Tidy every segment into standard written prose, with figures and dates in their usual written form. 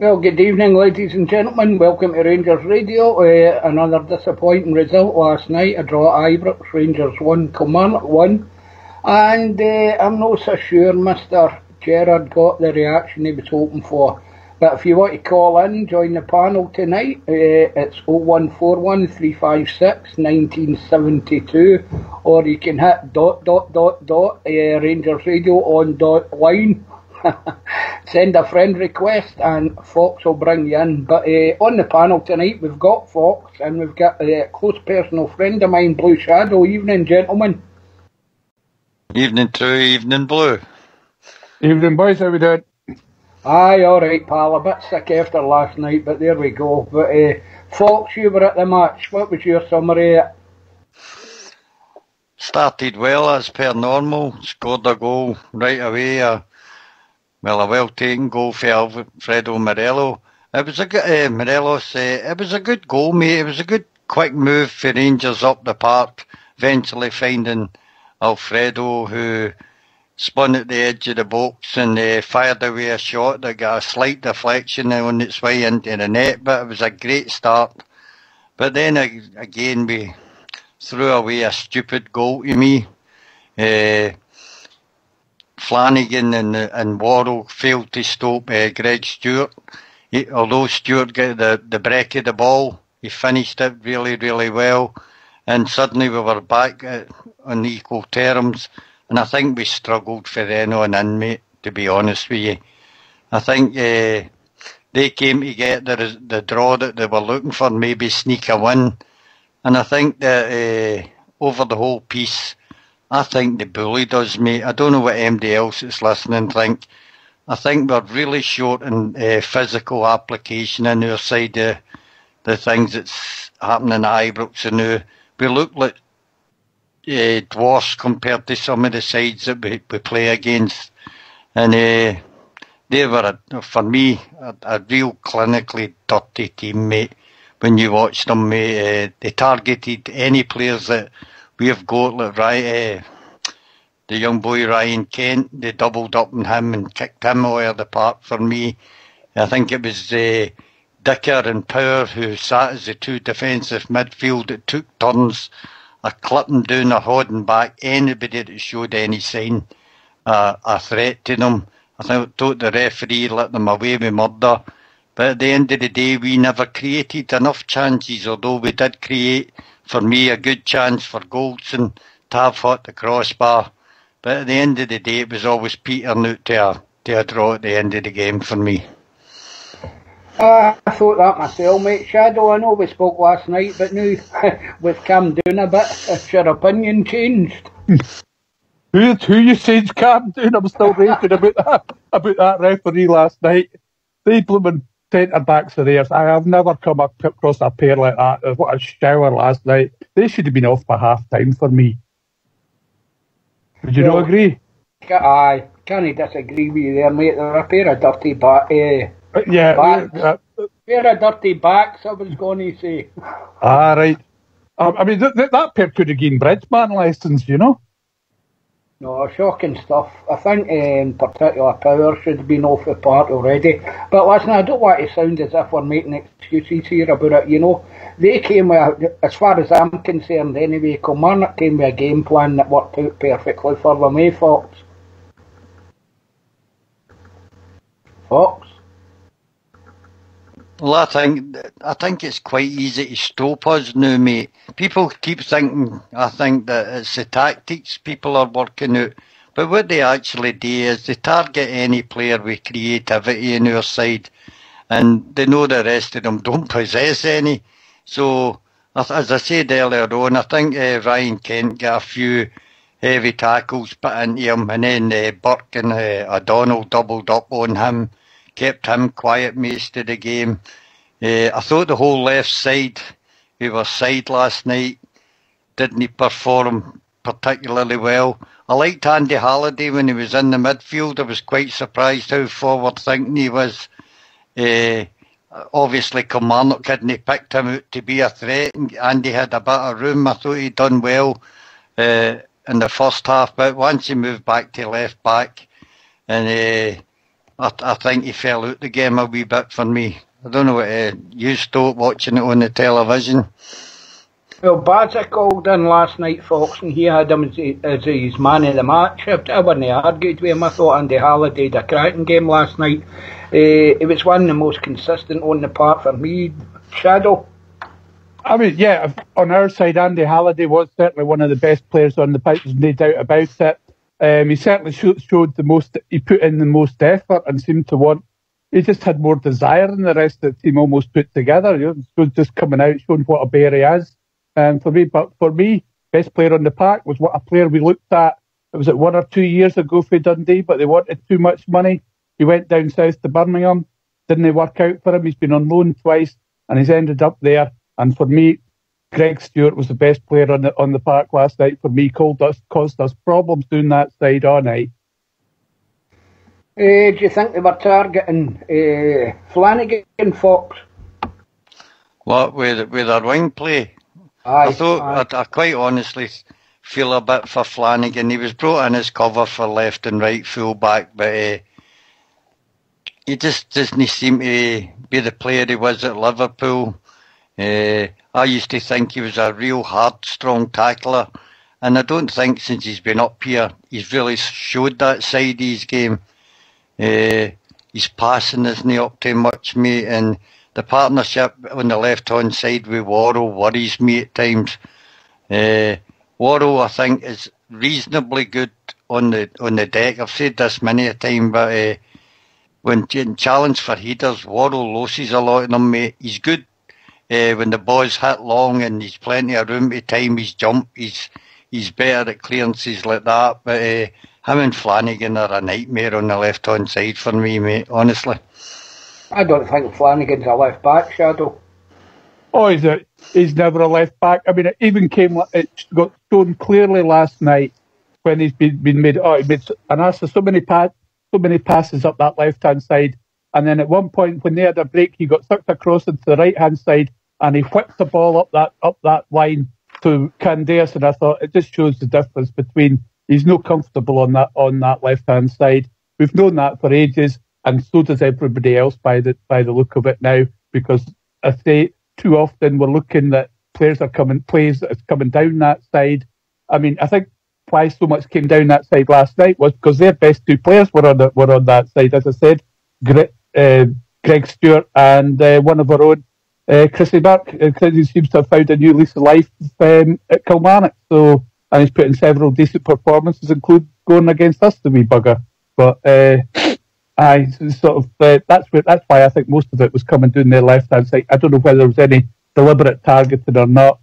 Well, good evening, ladies and gentlemen. Welcome to Rangers Radio. Another disappointing result last night. A draw at Ibrox. Rangers 1, Kilmarnock 1. And I'm not so sure Mr. Gerrard got the reaction he was hoping for. But if you want to call in, join the panel tonight. It's 0141 356 1972. Or you can hit ... Rangers Radio on line. Send a friend request and Fox will bring you in. But on the panel tonight we've got Fox and we've got a close personal friend of mine, Blue Shadow. Evening, gentlemen. Evening, True. Evening, Blue. Evening, boys. How we doing? Aye, alright, pal. A bit sick after last night, but there we go. But Fox, you were at the match. What was your summary of it? Started well as per normal. Scored a goal right away. A well-taken goal for Alfredo Morelos. It was a good Morelos. It was a good goal, mate. It was a good, quick move for Rangers up the park. Eventually finding Alfredo, who spun at the edge of the box and fired away a shot that got a slight deflection on its way into the net. But it was a great start. But then again, we threw away a stupid goal to me. Flanagan and Worrell failed to stop Greg Stewart. Although Stewart got the break of the ball, he finished it really, really well. And suddenly we were back on equal terms. And I think we struggled for then on in, mate, to be honest with you. I think they came to get the draw that they were looking for, maybe sneak a win. And I think that over the whole piece, I think they bullied us, mate. I don't know what MD else is listening think. I think we're really short in physical application on our side of the things that's happening at Ibrox. And we look like dwarfs compared to some of the sides that we play against. And they were, for me, a real clinically dirty team, mate. When you watch them, mate, they targeted any players that we have got, like the young boy Ryan Kent. They doubled up on him and kicked him away of the park for me. I think it was Dicker and Power who sat as the two defensive midfield that took turns clipping down or holding back anybody that showed any sign a threat to them. I thought the referee let them away with murder. But at the end of the day, we never created enough chances, although we did create, for me, a good chance for Goldson to have hit the crossbar. But at the end of the day, it was always petering out to a draw at the end of the game for me. I thought that myself, mate. Shadow, I know we spoke last night, but now we've calmed down a bit. Has your opinion changed? Who you said's calmed down? I'm still raging about that referee last night. They blooming centre-backs of theirs. I have never come across a pair like that. What a shower last night. They should have been off by half-time for me. Would you not agree? Aye, can't disagree with you there, mate. They're a pair of dirty backs. Pair of dirty backs, I was going to say. Right. I mean, that pair could have gained Bridgeman licence, you know? No, shocking stuff. I think in particular Power should have been off the park already. But listen, I don't want to sound as if we're making excuses here about it, you know. They came with, as far as I'm concerned anyway, Kilmarnock came with a game plan that worked out perfectly for them, eh, Fox? Fox? Well, I think it's quite easy to stop us now, mate. People keep thinking, I think, that it's the tactics people are working out. But what they actually do is they target any player with creativity on our side. And they know the rest of them don't possess any. So, as I said earlier on, I think Ryan Kent got a few heavy tackles put into him. And then Burke and O'Donnell doubled up on him. Kept him quiet most of the game. I thought the whole left side, we were side last night, didn't perform particularly well. I liked Andy Halliday when he was in the midfield. I was quite surprised how forward thinking he was. Obviously Kilmarnock hadn't picked him out to be a threat. Andy had a bit of room. I thought he'd done well in the first half, but once he moved back to left back and I think he fell out the game a wee bit for me. I don't know what you stopped watching it on the television. Well, Bazza called in last night, Fox, and he had him as his man of the match. I wouldn't have argued with him. I thought Andy Halliday had a cracking game last night. It was one of the most consistent on the park for me. Shadow? I mean, yeah, on our side, Andy Halliday was certainly one of the best players on the pitch, there's no doubt about it. He certainly showed the most, he put in the most effort and seemed to want, he just had more desire than the rest of the team almost put together. You know, just coming out, showing what a bear he is. For me, best player on the park was what a player we looked at. It was 1 or 2 years ago for Dundee, but they wanted too much money. He went down south to Birmingham. Didn't work out for him. He's been on loan twice, and he's ended up there. And for me, Greg Stewart was the best player on the park last night. For me, caused us problems doing that side all night. Do you think they were targeting Flanagan, Fox? What, with their wing play? I quite honestly feel a bit for Flanagan. He was brought in as cover for left and right full back, but he just doesn't seem to be the player he was at Liverpool. I used to think he was a real hard, strong tackler, and I don't think since he's been up here he's really showed that side of his game. His passing isn't up to much, mate, and the partnership on the left-hand side with Worrell worries me at times. Worrell, I think, is reasonably good on the deck. I've said this many a time, but when challenged for headers, Worrell loses a lot of them, mate. He's good when the ball's hit long and he's plenty of room to time his jump. He's better at clearances like that, but him and Flanagan are a nightmare on the left-hand side for me, mate, honestly. I don't think Flanagan's a left back, Shadow. Oh, he's never a left back. I mean, it even it got shown clearly last night when he's been made. Oh, he made an ass of so many passes up that left hand side, and then at one point when they had a break, he got sucked across into the right hand side, and he whipped the ball up that line to Candace, and I thought it just shows the difference between he's no comfortable on that left hand side. We've known that for ages. And so does everybody else by the look of it now, because I say too often we're looking that plays that's coming down that side. I mean, I think why so much came down that side last night was because their best two players were on that side, as I said, Greg Stewart and one of our own, Chrissy Burke. Chrissy seems to have found a new lease of life at Kilmarnock, and he's put in several decent performances, including going against us, the wee bugger. But that's why I think most of it was coming down their left hand side. I don't know whether there was any deliberate targeting or not,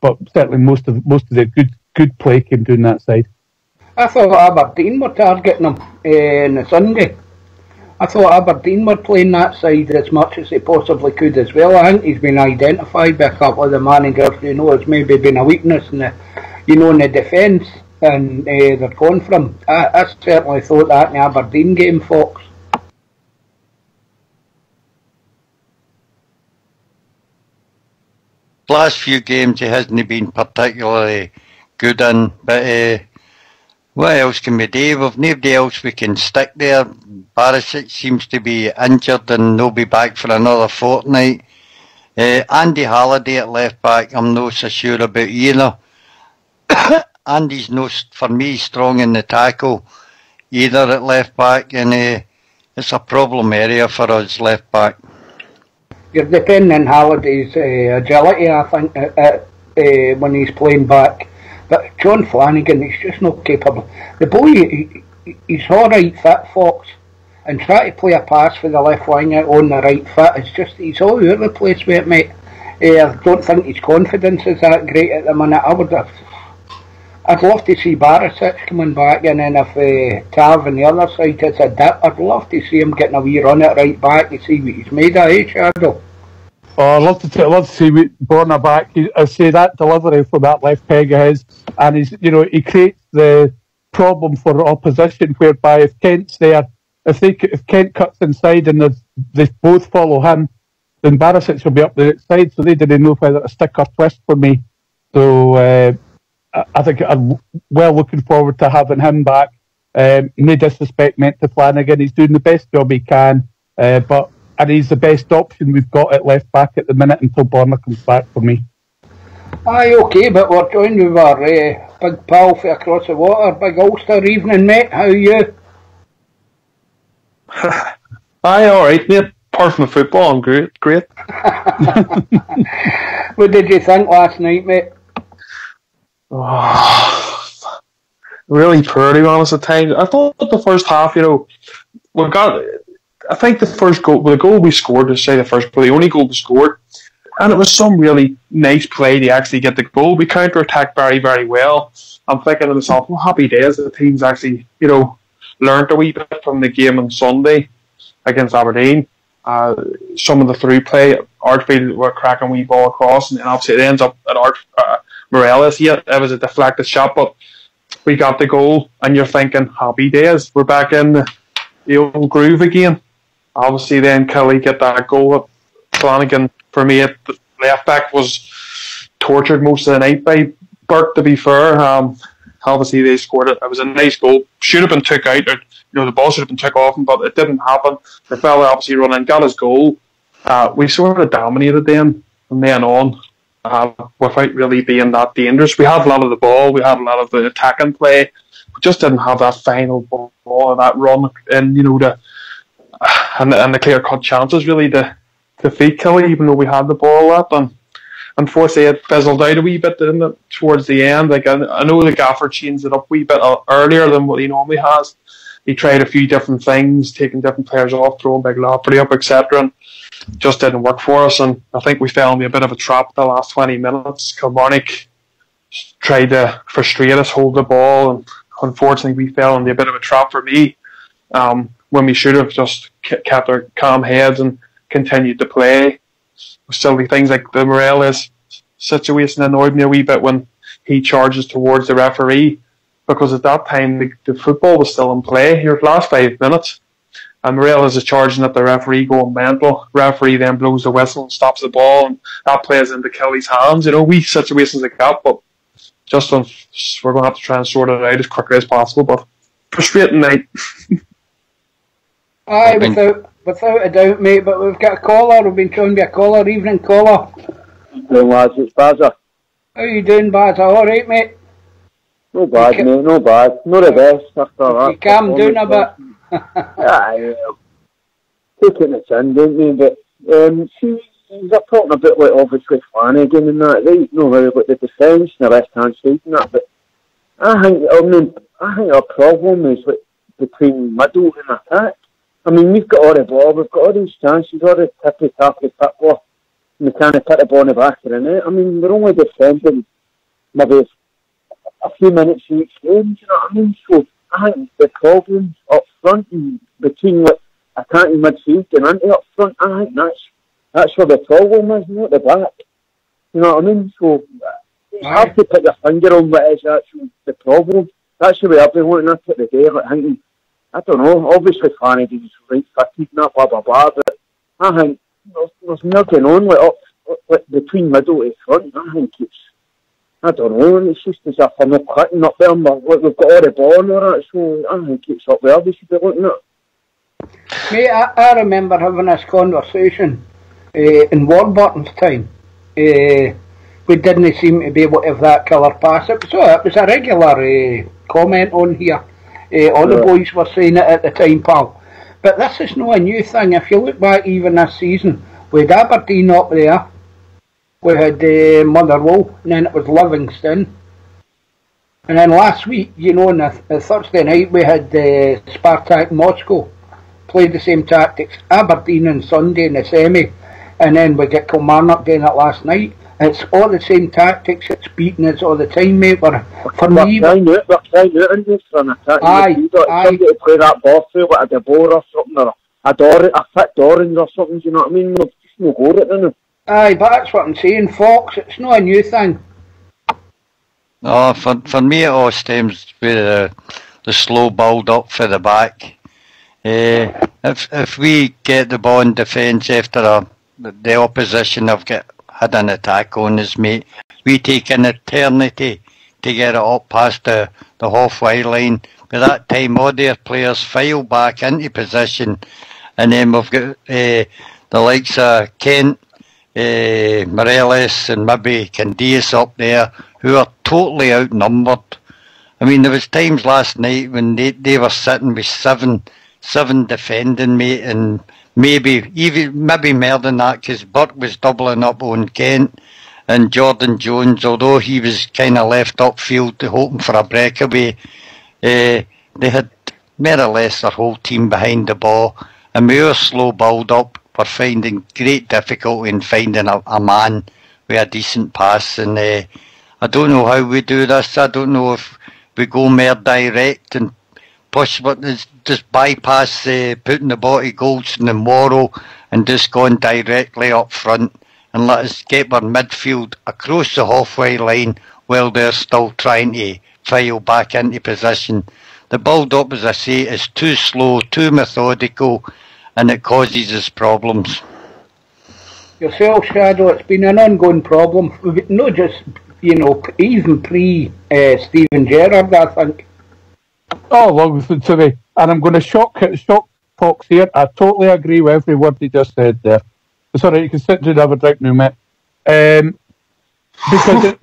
but certainly most of the good play came down that side. I thought Aberdeen were targeting him on the Sunday. I thought Aberdeen were playing that side as much as they possibly could as well. I think he's been identified by a couple of the managers who know it's maybe been a weakness in the defence. And they're going from. I certainly thought that in the Aberdeen game, Fox. Last few games he hasn't been particularly good in, but what else can we do? We've nobody else we can stick there. Barisic seems to be injured and no be back for another fortnight. Andy Halliday at left back, I'm not so sure about either. Andy's no, for me, strong in the tackle either at left back, and it's a problem area for us left back. You're depending on Halliday's agility, I think, when he's playing back. But John Flanagan, he's just not capable. The boy, he's alright fit, Fox, and try to play a pass for the left wing on the right foot. It's just, he's all over the place with it, mate. I don't think his confidence is that great at the minute. I'd love to see Barisic coming back, and then if Tav on the other side is a dip, I'd love to see him getting a wee run at right back to see what he's made of, Shadow? Oh, I'd love to see Borna back. I say that delivery from that left peg of his, and he creates the problem for opposition, whereby if Kent's there, if Kent cuts inside and they both follow him, then Barisic will be up the outside, so they didn't know whether to stick or twist for me. So I think I'm well looking forward to having him back. No disrespect meant to Flanagan. He's doing the best job he can, and he's the best option we've got at left back at the minute until Borna comes back for me. Aye, okay, but we're joined with our big pal from across the water, Big Ulster. Evening, mate. How are you? Aye, alright, mate. Apart from the football, I'm great. What did you think last night, mate? Oh, really poor, to be honest, at times. I thought the first half, I think the first goal, the goal we scored, to say the first goal, the only goal we scored, and it was some really nice play to actually get the goal. We counter-attacked very, very well. I'm thinking to myself, well, happy days, the team's actually, learned a wee bit from the game on Sunday against Aberdeen. Some of the through play, Archfield were cracking wee ball across, and then obviously it ends up at Morelos. Yeah, it was a deflected shot, but we got the goal, and you're thinking, happy days, we're back in the old groove again. Obviously, then Kelly get that goal. Flanagan, for me, at the left back, was tortured most of the night by Burke, to be fair. Obviously, they scored it. It was a nice goal. Should have been took out. The ball should have been took off him, but it didn't happen. The fella obviously running, got his goal. We sort of dominated them from then on, without really being that dangerous. We had a lot of the ball. We had a lot of the attacking play. We just didn't have that final ball or that run, and the clear-cut chances really to defeat Kelly, even though we had the ball a lot. And unfortunately, it fizzled out a wee bit, didn't it, towards the end. Like I know the gaffer changed it up a wee bit earlier than what he normally has. He tried a few different things, taking different players off, throwing Big Lafferty up, etc., and just didn't work for us. And I think we fell into a bit of a trap the last 20 minutes. Kilmarnock tried to frustrate us, hold the ball, and unfortunately we fell into a bit of a trap for me, when we should have just kept our calm heads and continued to play. Silly things like the Morelos situation annoyed me a wee bit when he charges towards the referee, because at that time the football was still in play. Your last 5 minutes, and Morelos is charging at the referee, going mental. Referee then blows the whistle and stops the ball, and that plays into Kelly's hands. Wee situations like that, but just we're going to have to try and sort it out as quickly as possible. But frustrating night. Aye, without a doubt, mate. But we've got a caller. We've been joined by a caller. Evening, caller. Doing, lads, it's Bazza. How you doing, Bazza? All right, mate. No bad, mate. No bad. Not the best after that. You calm down a bit. Aye, taking the chin, don't we? But see, they're talking a bit like obviously Flanagan and that. They know how about the defence and the left hand side and that. But I think our problem is between middle and attack. I mean, we've got all the ball, we've got all these chances, all the tippy-tappy football, and we can't put the ball in the back of the net. I mean, we're only defending maybe a few minutes in each game, do you know what I mean? So I think the problems up front and between attacking midfield and anti up front, I think that's where the problem is, not the back. You know what I mean? So you have to put your finger on what is actually the problem. That's the way I've been wanting to put the day, thinking, I don't know, obviously Flanagan's right fatigue and that, blah, blah, blah, but I think there's more going on up between middle and front. I think I don't know, it's just as if I'm not clicking up there, but we've got all the ball and all that, so I think it's up there we should be looking at. Mate, I remember having this conversation in Warburton's time. We didn't seem to be able to have that killer pass. It was a regular comment on here. All the boys were saying it at the time, pal. But this is not a new thing. If you look back even this season, we had Aberdeen up there, we had Motherwell, and then it was Livingston. And then last week, on the Thursday night, we had Spartak Moscow. Played the same tactics. Aberdeen on Sunday in the semi. And then we get Kilmarnock doing it last night. It's all the same tactics. It's beating us all the time, mate. We're trying out, isn't it, for an attack? Somebody to play that ball through, like a De Boer or something, or a fit Dorans or something, do you know what I mean? There's just no go at it, isn't it? Aye, but that's what I'm saying, Fox. It's not a new thing. No, for me it all stems with the slow build up for the back. If we get the ball in defence after the opposition have had an attack on us, mate, we take an eternity to get it up past the halfway line by that time all their players file back into position, and then we've got the likes of Kent, Morelos and maybe Candias up there who are totally outnumbered. I mean, there was times last night when they were sitting with seven defending, mate, and maybe more than that, because Burke was doubling up on Kent, and Jordan Jones, although he was kind of left upfield hoping for a breakaway, they had more or less their whole team behind the ball, and we were slow build up. We're finding great difficulty in finding a man with a decent pass, and I don't know how we do this. I don't know if we go more direct and push, but just bypass putting the ball to Goldson and Morrow and just going directly up front and let us get our midfield across the halfway line while they're still trying to file back into position. The build-up, as I say, is too slow, too methodical, and it causes us problems. Yourself, Shadow, it's been an ongoing problem, not just, even pre-Steven Gerrard, I think. Oh, long to me. And I'm going to shock Fox here. I totally agree with every word he just said there. Sorry, you can sit down and have a drink now, mate. Because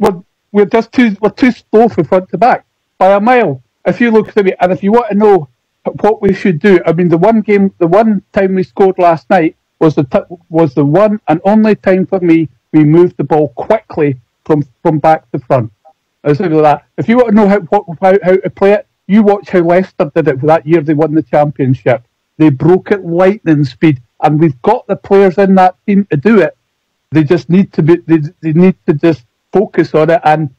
we're too slow from front to back by a mile. If you look at me, and if you want to know what we should do, I mean, the one time we scored last night was the one and only time for me we moved the ball quickly from back to front. Like that. If you want to know how to play it, you watch how Leicester did it that year they won the championship. They broke it lightning speed, and we've got the players in that team to do it. They just need to they need to just focus on it, and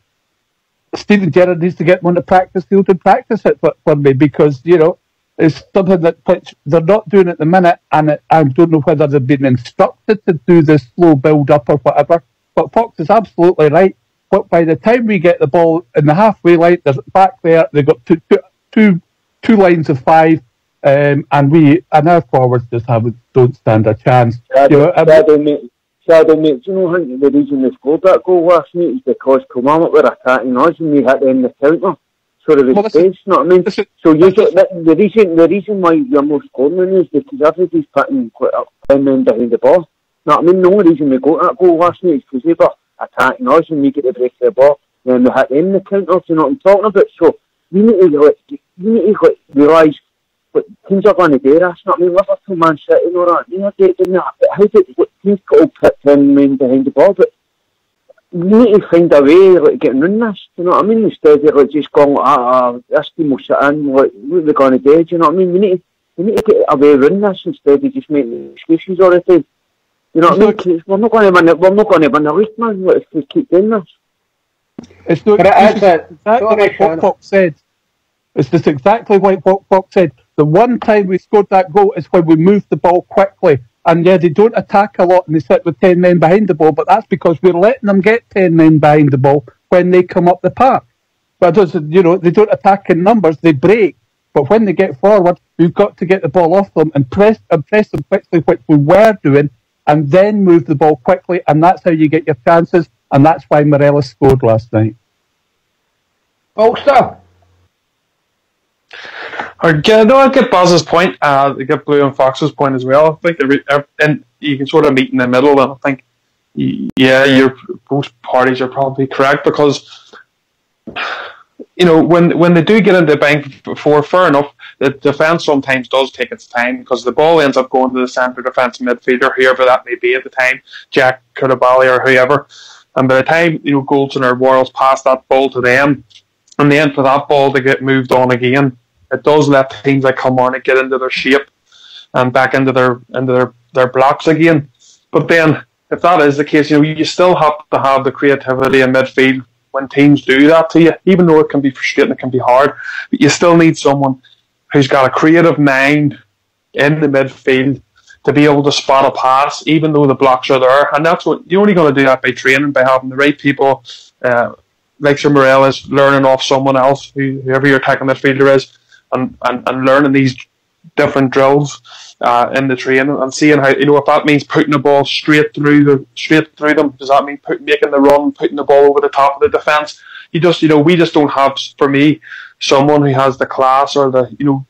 Steven Gerrard needs to get them on the practice field and practice it for me, because it's something that they're not doing at the minute, and I don't know whether they've been instructed to do this slow build up or whatever. But Fox is absolutely right. But by the time we get the ball in the halfway line, there's back there. They've got two lines of five, and our forwards just don't stand a chance. Shadow, mate, do you know the reason they scored that goal last night is because Kilmarnock were attacking us and we had them in the counter. So there was space, you know what I mean? So the reason why you're more scoring is because everybody's putting 10 men behind the ball. You know what I mean? The only reason we got that goal last night is because they were attacking us and we get the break of the ball, and then we hit them in the counter. You know what I'm talking about? So we need to realise what teams are going to do. That's not me. Liverpool, Man City, and all that. How did teams got to put 10 men behind the ball? But we need to find a way of getting around this. You know what I mean? Instead of just going, this team will sit in. What are we going to do? Do you know what I mean? We need to get a way around this instead of just making excuses all the time. You know what I mean? We're not going to win the league, man. If we keep doing this. It's not exactly what Fox said. It's just exactly what Fox said. The one time we scored that goal is when we moved the ball quickly. And yeah, they don't attack a lot and they sit with 10 men behind the ball, but that's because we're letting them get 10 men behind the ball when they come up the park. But they don't attack in numbers, they break. But when they get forward, we've got to get the ball off them and press them quickly, which we were doing, and then move the ball quickly, and that's how you get your chances, and that's why Morelos scored last night. Ulster. I get Baz's point. I get Blue and Fox's point as well. I think and you can sort of meet in the middle, and I think, both parties are probably correct, because when they do get into the bank before, fair enough, the defence sometimes does take its time, because the ball ends up going to the centre defensive midfielder, whoever that may be at the time, Jack Koulibaly or whoever, and by the time Goldson or Worrells pass that ball to them, and then for that ball to get moved on again, it does let teams like Kilmarnock get into their shape and back into their blocks again. But then, if that is the case, you still have to have the creativity in midfield when teams do that to you, even though it can be frustrating, it can be hard. But you still need someone who's got a creative mind in the midfield to be able to spot a pass, even though the blocks are there. And that's what you're only going to do that by training, by having the right people, like Sir Morelos, learning off someone else, whoever your attacking midfielder is. And learning these different drills in the training, and seeing how if that means putting the ball straight through them, does that mean making the run, putting the ball over the top of the defence? We just don't have, for me, someone who has the class or the, you know,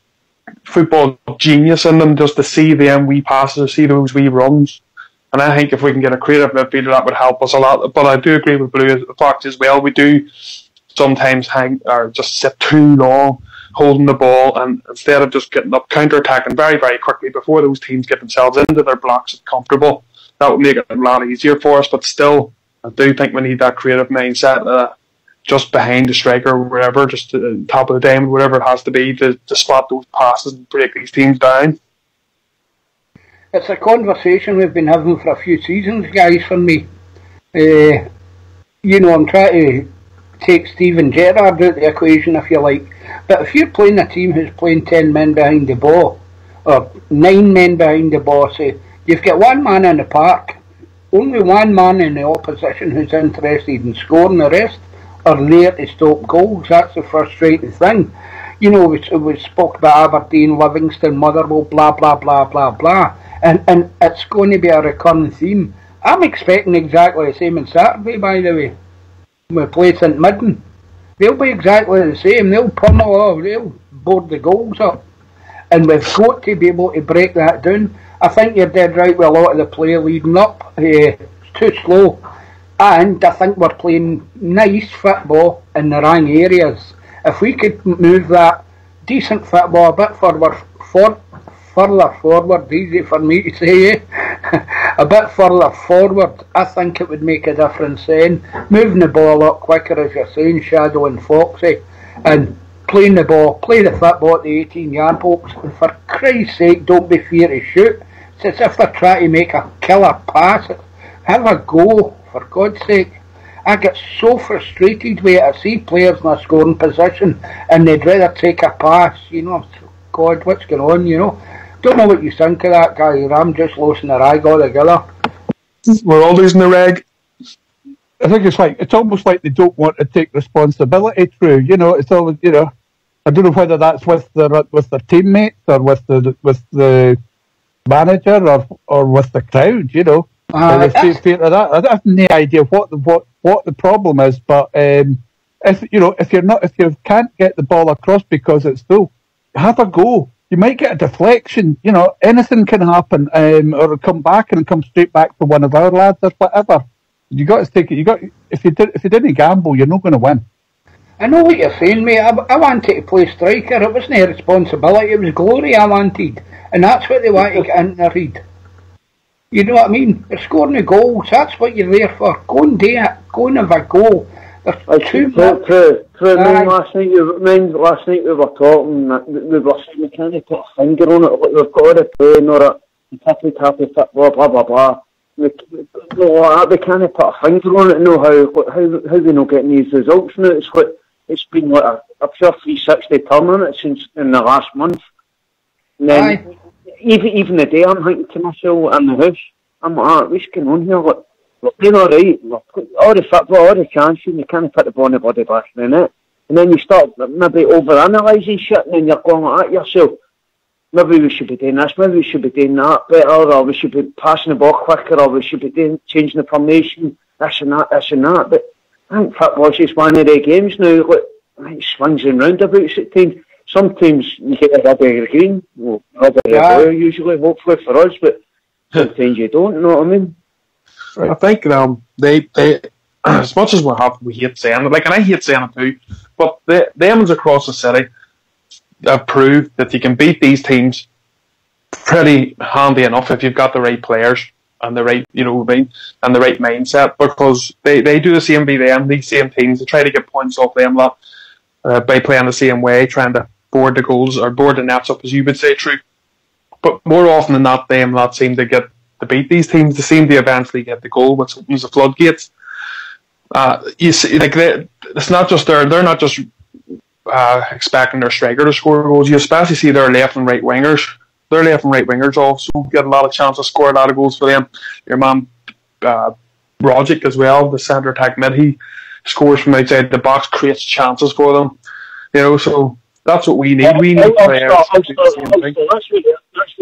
football genius in them, just to see them wee passes, see those wee runs. And I think if we can get a creative midfielder, that would help us a lot. But I do agree with Blue Fox as well. We do sometimes hang or just sit too long holding the ball, and instead of just getting up, counter-attacking very, very quickly before those teams get themselves into their blocks and comfortable, that would make it a lot easier for us. But still, I do think we need that creative mindset just behind the striker or wherever, just to top of the diamond, whatever it has to be, to spot those passes and break these teams down. It's a conversation we've been having for a few seasons, guys, for me. You know, I'm trying to take Steven Gerrard out of the equation, if you like. But if you're playing a team who's playing 10 men behind the ball, or 9 men behind the ball, say, you've got one man in the park, only one man in the opposition who's interested in scoring, the rest are there to stop goals. That's the frustrating thing. You know, we spoke about Aberdeen, Livingston, Motherwell, blah, blah, blah, blah, blah. And it's going to be a recurring theme. I'm expecting exactly the same on Saturday, by the way. We play St Midden. They'll be exactly the same. They'll pummel, they'll board the goals up. And we've got to be able to break that down. I think you're dead right with a lot of the play leading up. It's too slow. And I think we're playing nice football in the wrong areas. If we could move that decent football a bit further forward, easy for me to say, a bit further forward, I think it would make a difference then. Moving the ball a lot quicker, as you're saying, Shadow and Foxy, and playing the ball, play the football at the 18-yard box, and for Christ's sake, don't be fear to shoot. It's as if they're trying to make a killer pass. Have a go, for God's sake. I get so frustrated with it. I see players in a scoring position and they'd rather take a pass, you know. God, what's going on, you know? Don't know what you think of that, guy. I'm just losing the rag altogether. We're all losing the rag. I think it's almost like they don't want to take responsibility through. You know, it's always, you know, I don't know whether that's with their teammates or with the manager or with the crowd. You know, I have no idea what the problem is. But if you can't get the ball across because it's full, have a go. You might get a deflection. You know, anything can happen, or come back and come straight back to one of our lads or whatever. You got to take it. If you didn't gamble, you're not going to win. I know what you're saying, mate. I wanted to play striker. It wasn't a responsibility. It was glory I wanted, and that's what they want to get into Reid. You know what I mean? You're scoring the goals. That's what you're there for. Go and do it. Go and have a goal. Last night we were talking. We were saying we can't put a finger on it. We've got to play or a tappy football, blah blah blah. We can't put a finger on it and know how we not getting these results now. It's been like a pure 360 turn on it since in the last month. And then even the day I'm thinking to myself in the house, I'm like, what's going on here? Like, we're playing alright, all the football, all the chances, and you can't put the ball in the body back in the net. And then you start maybe over-analysing shit, and then you're going like that yourself. Maybe we should be doing this, maybe we should be doing that better, or we should be passing the ball quicker, or we should be changing the formation, this and that. But I think football's just one of the games now. It swings and roundabouts at times. Sometimes you get a rubber green, rubber blue usually, hopefully for us, but sometimes you don't, you know what I mean? Right. I think they as much as we hate saying it, and I hate saying it too, but them across the city have proved that you can beat these teams pretty handy enough if you've got the right players and the right, you know what I mean, and the right mindset, because they do the same by them, these same teams, they try to get points off them lot by playing the same way, trying to board the goals or board the nets up, as you would say, true. But more often than not, them lot seem to beat these teams. They seem to eventually get the goal, which opens the floodgates. You see, like it's not just they're not just expecting their striker to score goals. You especially see their left and right wingers. Their left and right wingers also get a lot of chances to score a lot of goals for them. Your man Rogic as well, the centre attack mid, he scores from outside the box, creates chances for them. You know, so that's what we need. We need players. That's what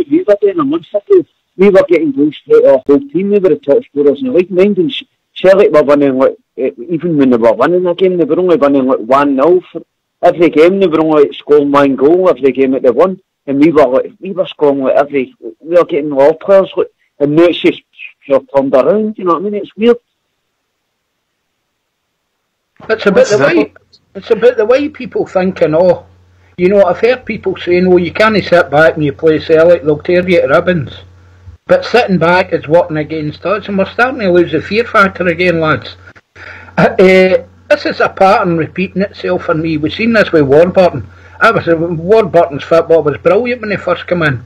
we were doing a month ago. We were getting goals straight off the whole team. We were the top scorers in the league. Mind and Celtic were winning, like, even when they were winning a game, they were only winning like 1-0 every game they were only scoring 1 goal every game that they won, and we were scoring like we were getting all players like, and now it's just pure turned around. You know what I mean? It's weird. It's about the way people think and all. You know, I've heard people saying, "Oh, you can't sit back and you play Celtic; they'll tear you to ribbons." But sitting back is working against us, and we're starting to lose the fear factor again, lads. This is a pattern repeating itself for me. We've seen this with Warburton. Warburton's football was brilliant when they first came in.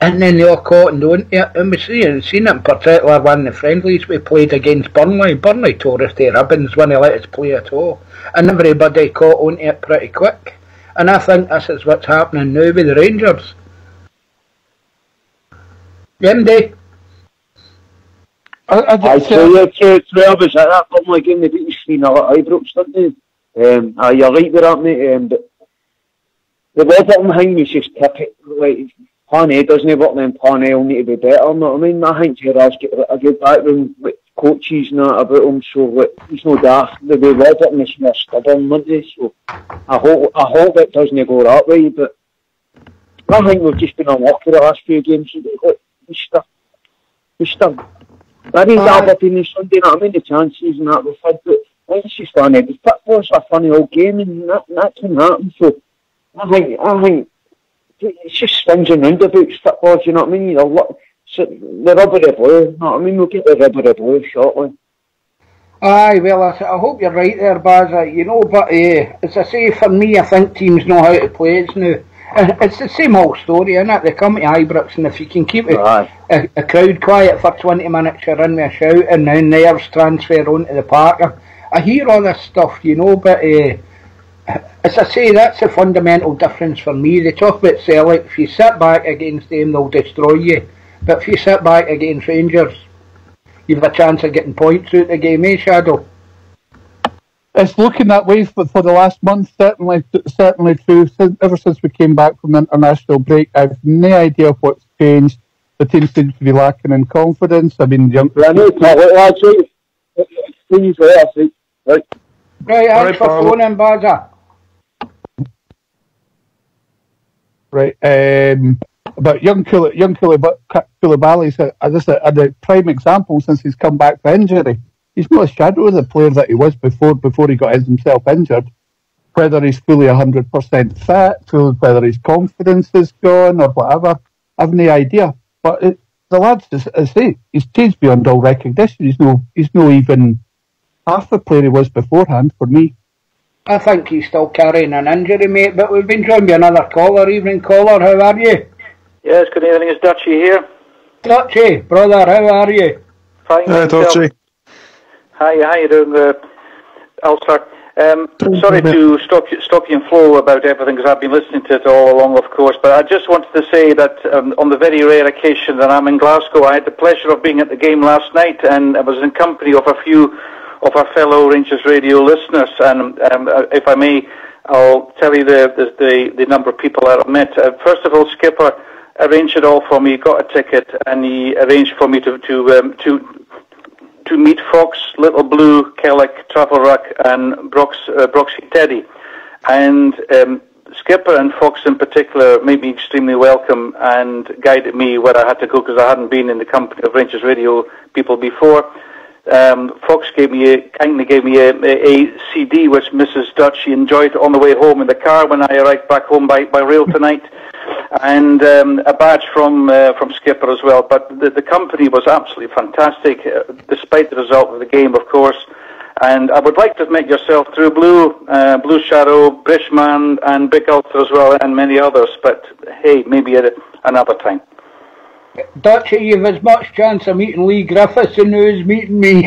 And then they all caught and on to it. And we've seen it in particular when the friendlies we played against Burnley. Burnley tore us to ribbons when they let us play at all. And everybody caught on to it pretty quick. And I think this is what's happening now with the Rangers. MD? I tell you, Travis, at that Burnley game, they beat us 3-0 at Ibrox, didn't they? You're right with that, mate. But the Warburton thing was just typical. Like, Plan A doesn't work, then Plan A will need to be better. You know what I mean? I think Gerard's got a good background with coaches and that about him, so like, he's no daft. The way Warburton is more stubborn, isn't he? So I hope it doesn't go that way, but I think we've just been unlucky the last few games. Like, we still I mean, Aberdeen on Sunday, you know what I mean? The chances and that we've had, but it's just funny. The football's a funny old game, and that can happen. So I think it's just swings and roundabouts football. Do you know what I mean? The rubbery blue. You know what I mean? We'll get the rubbery blue shortly. Aye, well, I hope you're right there, Baz. You know, but as I say, for me, I think teams know how to play it now. It's the same old story, isn't it? They come to Ibrox, and if you can keep a crowd quiet for 20 minutes, you're in with a shout, and then nerves transfer onto the park. I hear all this stuff, you know, but as I say, that's the fundamental difference for me. They talk about Celtic. If you sit back against them, they'll destroy you. But if you sit back against Rangers, you've a chance of getting points out of the game, eh, Shadow? It's looking that way for the last month, certainly true. Ever since we came back from the international break, I've no idea what's changed. The team seems to be lacking in confidence. I mean, young. I know, right. Right, thanks for phoning, Baza. Right, but young Koulibaly's a prime example since he's come back from injury. He's not a shadow of the player that he was before he got himself injured. Whether he's fully 100% fit, whether his confidence is gone or whatever, I've no idea. But the lads, as I say, he's changed beyond all recognition. He's no even half the player he was beforehand for me. I think he's still carrying an injury, mate, but we've been joined by another caller. Evening, caller, how are you? Yes, good evening, it's Dutchy here. Dutchy, brother, how are you? Fine, Dutchy. Hi, how you doing, Ulster? Sorry to stop you in flow about everything, because I've been listening to it all along, of course, but I just wanted to say that on the very rare occasion that I'm in Glasgow, I had the pleasure of being at the game last night, and I was in company of a few of our fellow Rangers Radio listeners, and if I may, I'll tell you the number of people that I've met. First of all, Skipper arranged it all for me, got a ticket, and he arranged for me to meet Fox, Little Blue, Kellick, Travel Ruck, and Broxy Teddy. And Skipper and Fox in particular made me extremely welcome and guided me where I had to go, because I hadn't been in the company of Rangers Radio people before. Fox kindly gave me a CD which Mrs. Dutchy enjoyed on the way home in the car when I arrived back home by rail tonight, and a badge from Skipper as well. But the company was absolutely fantastic, despite the result of the game, of course. And I would like to have met yourself through Blue Shadow, Brishman, and Big Ulster as well, and many others. But hey, maybe at another time. Dutchy, you've as much chance of meeting Lee Griffiths as meeting me.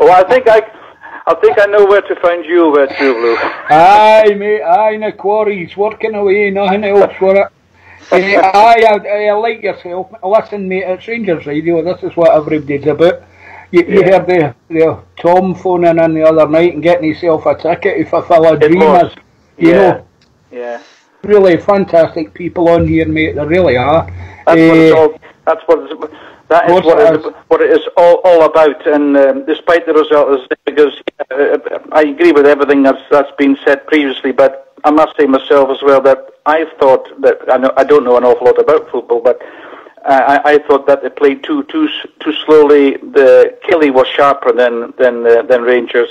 Well, I think I know where to find you, True Blue. Aye, mate, aye, in the quarries, working away, nothing else for it. I like yourself. Listen, mate, it's Rangers Radio, this is what everybody's about. You heard the Tom phoning in the other night and getting himself a ticket if I fell a dreamers. You know. Yeah. Really fantastic people on here, mate. They really are. That's That's what what it is all about. And despite the result, because I agree with everything that's been said previously, but I must say myself as well that I've thought that I don't know an awful lot about football, but I thought that they played too slowly. The Kelly was sharper than Rangers.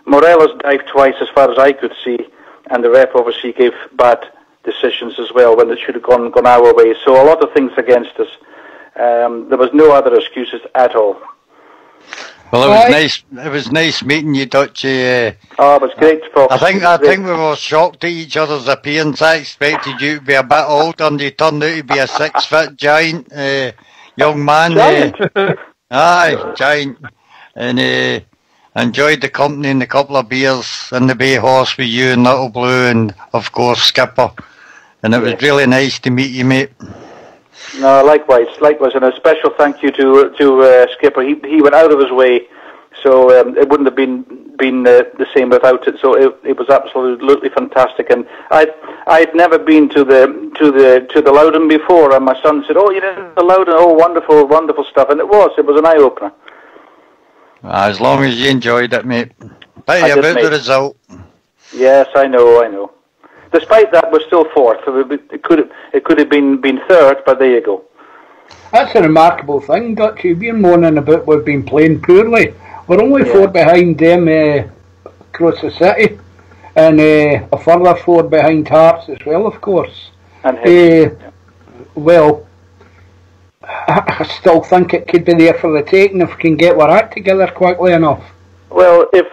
Morelos dived twice, as far as I could see, and the ref obviously gave bad decisions as well when it should have gone our way. So a lot of things against us. There was no other excuses at all. Well, it was nice. It was nice meeting you, Dutchie. Oh, it was great, folks. I think we were shocked at each other's appearance. I expected you to be a bit older, and you turned out to be a 6-foot giant young man. Giant. Aye, giant. And enjoyed the company and a couple of beers in the Bay Horse with you and Little Blue, and of course Skipper. And it was really nice to meet you, mate. No, likewise, and a special thank you to Skipper. He went out of his way, so it wouldn't have been the same without it. So it was absolutely fantastic. And I'd never been to the Loudon before, and my son said, "Oh, you did the Loudon? Oh, wonderful stuff." And it was an eye opener. As long as you enjoyed it, mate. Pity about the result. Yes, I know. Despite that, we're still fourth. It could have been third, but there you go. That's a remarkable thing, Dutchie. We're moaning about we've been playing poorly. We're only 4 behind them across the city, and a further 4 behind Hearts as well, of course. And well, I still think it could be there for the taking if we can get our act together quickly enough. Well, if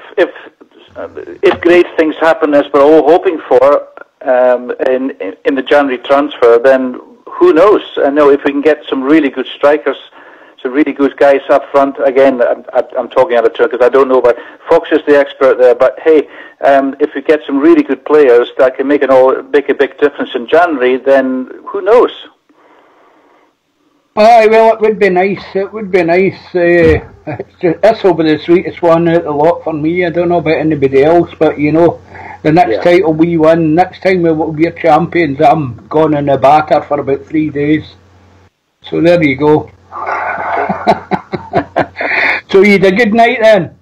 great things happen as we're all hoping for in the January transfer, then who knows? I know if we can get some really good strikers, some really good guys up front. Again, I'm talking out of turn because I don't know, but Fox is the expert there. But hey, if we get some really good players that can make a big difference in January, then who knows? Aye, well, it would be nice. It would be nice. This will be the sweetest one out of the lot for me. I don't know about anybody else, but you know, the next title we win, next time we're champions, I'm gone in the batter for about 3 days. So there you go. So you had a good night then?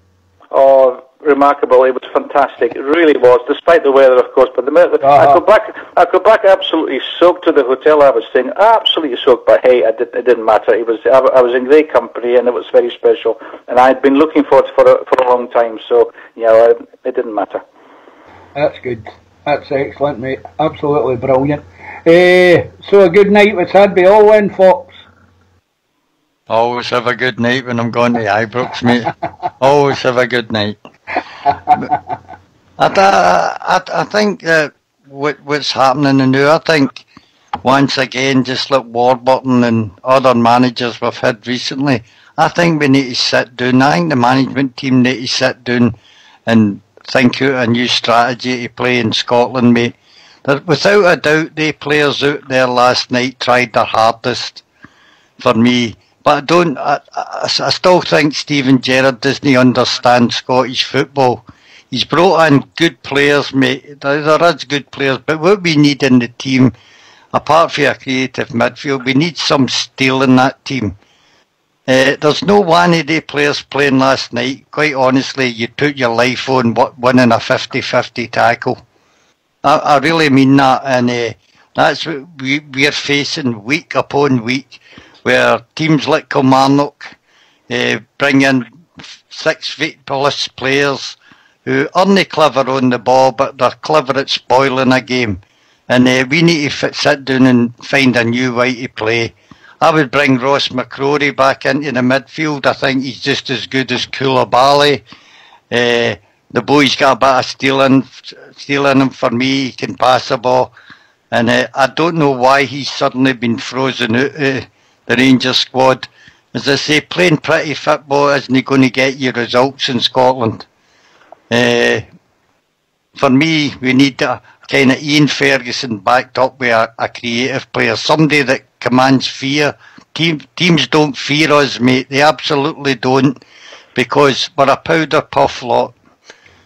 Oh, remarkable! It was fantastic. It really was, despite the weather, of course. But the minute I got back absolutely soaked to the hotel. I was staying absolutely soaked, but hey, it didn't matter. I was in great company, and it was very special. And I'd been looking forward for a long time. So it didn't matter. That's good. That's excellent, mate. Absolutely brilliant. So a good night was had by all then, Fox. Always have a good night when I'm going to Ibrox, mate. Always have a good night. I think that what's happening now, I think once again, just like Warburton and other managers we've had recently, I think we need to sit down. I think the management team need to sit down and think out a new strategy to play in Scotland, mate. Without a doubt, the players out there last night tried their hardest for me. But I still think Steven Gerrard doesn't understand Scottish football. He's brought in good players, mate. There is good players, but what we need in the team, apart from a creative midfield, we need some steel in that team. There's no one of the players playing last night. Quite honestly, you put your life on winning a 50-50 tackle. I really mean that, and that's what we're facing week upon week, where teams like Kilmarnock bring in 6 feet plus players who aren't clever on the ball, but they're clever at spoiling a game. And we need to sit down and find a new way to play. I would bring Ross McCrory back into the midfield. I think he's just as good as Koulibaly. The boy's got a bit of steel in him for me. He can pass the ball. And I don't know why he's suddenly been frozen out of the Rangers squad. As I say, playing pretty football isn't going to get you results in Scotland. For me, we need a kind of Ian Ferguson backed up with a creative player, somebody that commands fear. Teams don't fear us, mate. They absolutely don't, because we're a powder puff lot.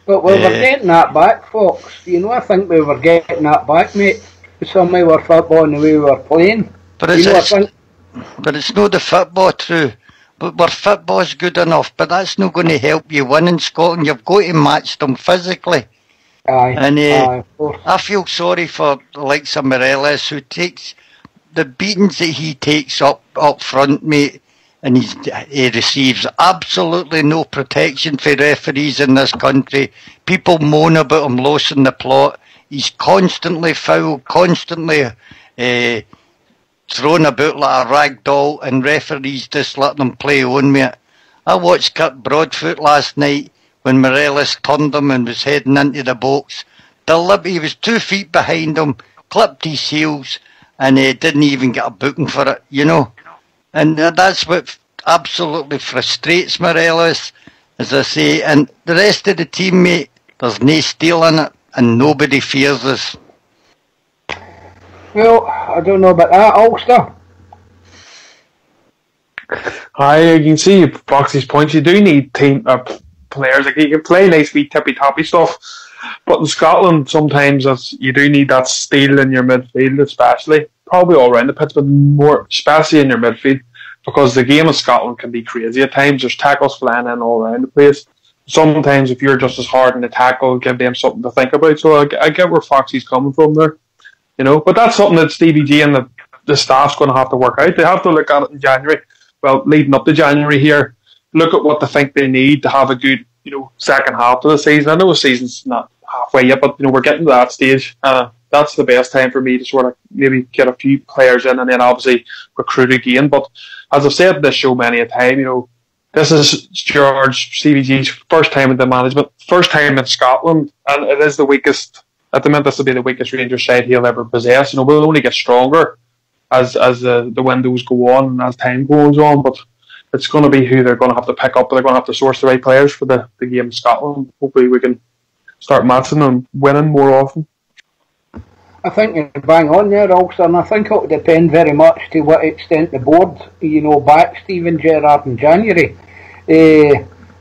But we were getting that back, Fox. You know, I think we were getting that back, mate. With some of our football and the way we were playing. But But it's not the football, true. But where football's good enough, but that's not going to help you win in Scotland. You've got to match them physically. Aye. And Of course. I feel sorry for the likes of Morelos, who takes the beatings that he takes up front, mate, and he receives absolutely no protection for referees in this country. People moan about him losing the plot. He's constantly fouled, constantly thrown about like a rag doll, and referees just let them play on with it. I watched Kirk Broadfoot last night when Morelos turned him and was heading into the box. He was 2 feet behind him, clipped his heels, and he didn't even get a booking for it, you know. And that's what absolutely frustrates Morelos, as I say. And the rest of the team, mate, there's no steel in it, and nobody fears us. Well, I don't know about that, Ulster. I can see Boxy's points. You do need team players. Like, you can play nice wee tippy-toppy stuff, but in Scotland sometimes you do need that steel in your midfield, especially. Probably all around the pitch, but more especially in your midfield, because the game of Scotland can be crazy at times. There's tackles flying in all around the place. Sometimes if you're just as hard in the tackle, give them something to think about. So I get where Foxy's coming from there. You know, but that's something that Stevie G and the staff's going to have to work out. They have to look at it in January. Well, leading up to January here, look at what they think they need to have a good, second half of the season. I know the season's not halfway yet, but we're getting to that stage. That's the best time for me to sort of maybe get a few players in and then obviously recruit again. But as I've said this show many a time, this is George Stevie G's first time in the management, first time in Scotland, and it is the weakest. At the minute, this will be the weakest Rangers side he'll ever possess. We'll only get stronger as the windows go on and as time goes on, but it's going to be who they're going to have to pick up. They're going to have to source the right players for the game in Scotland. Hopefully we can start matching and winning more often. I think you're bang on there, also, and I think it will depend very much to what extent the board, back Steven Gerrard in January.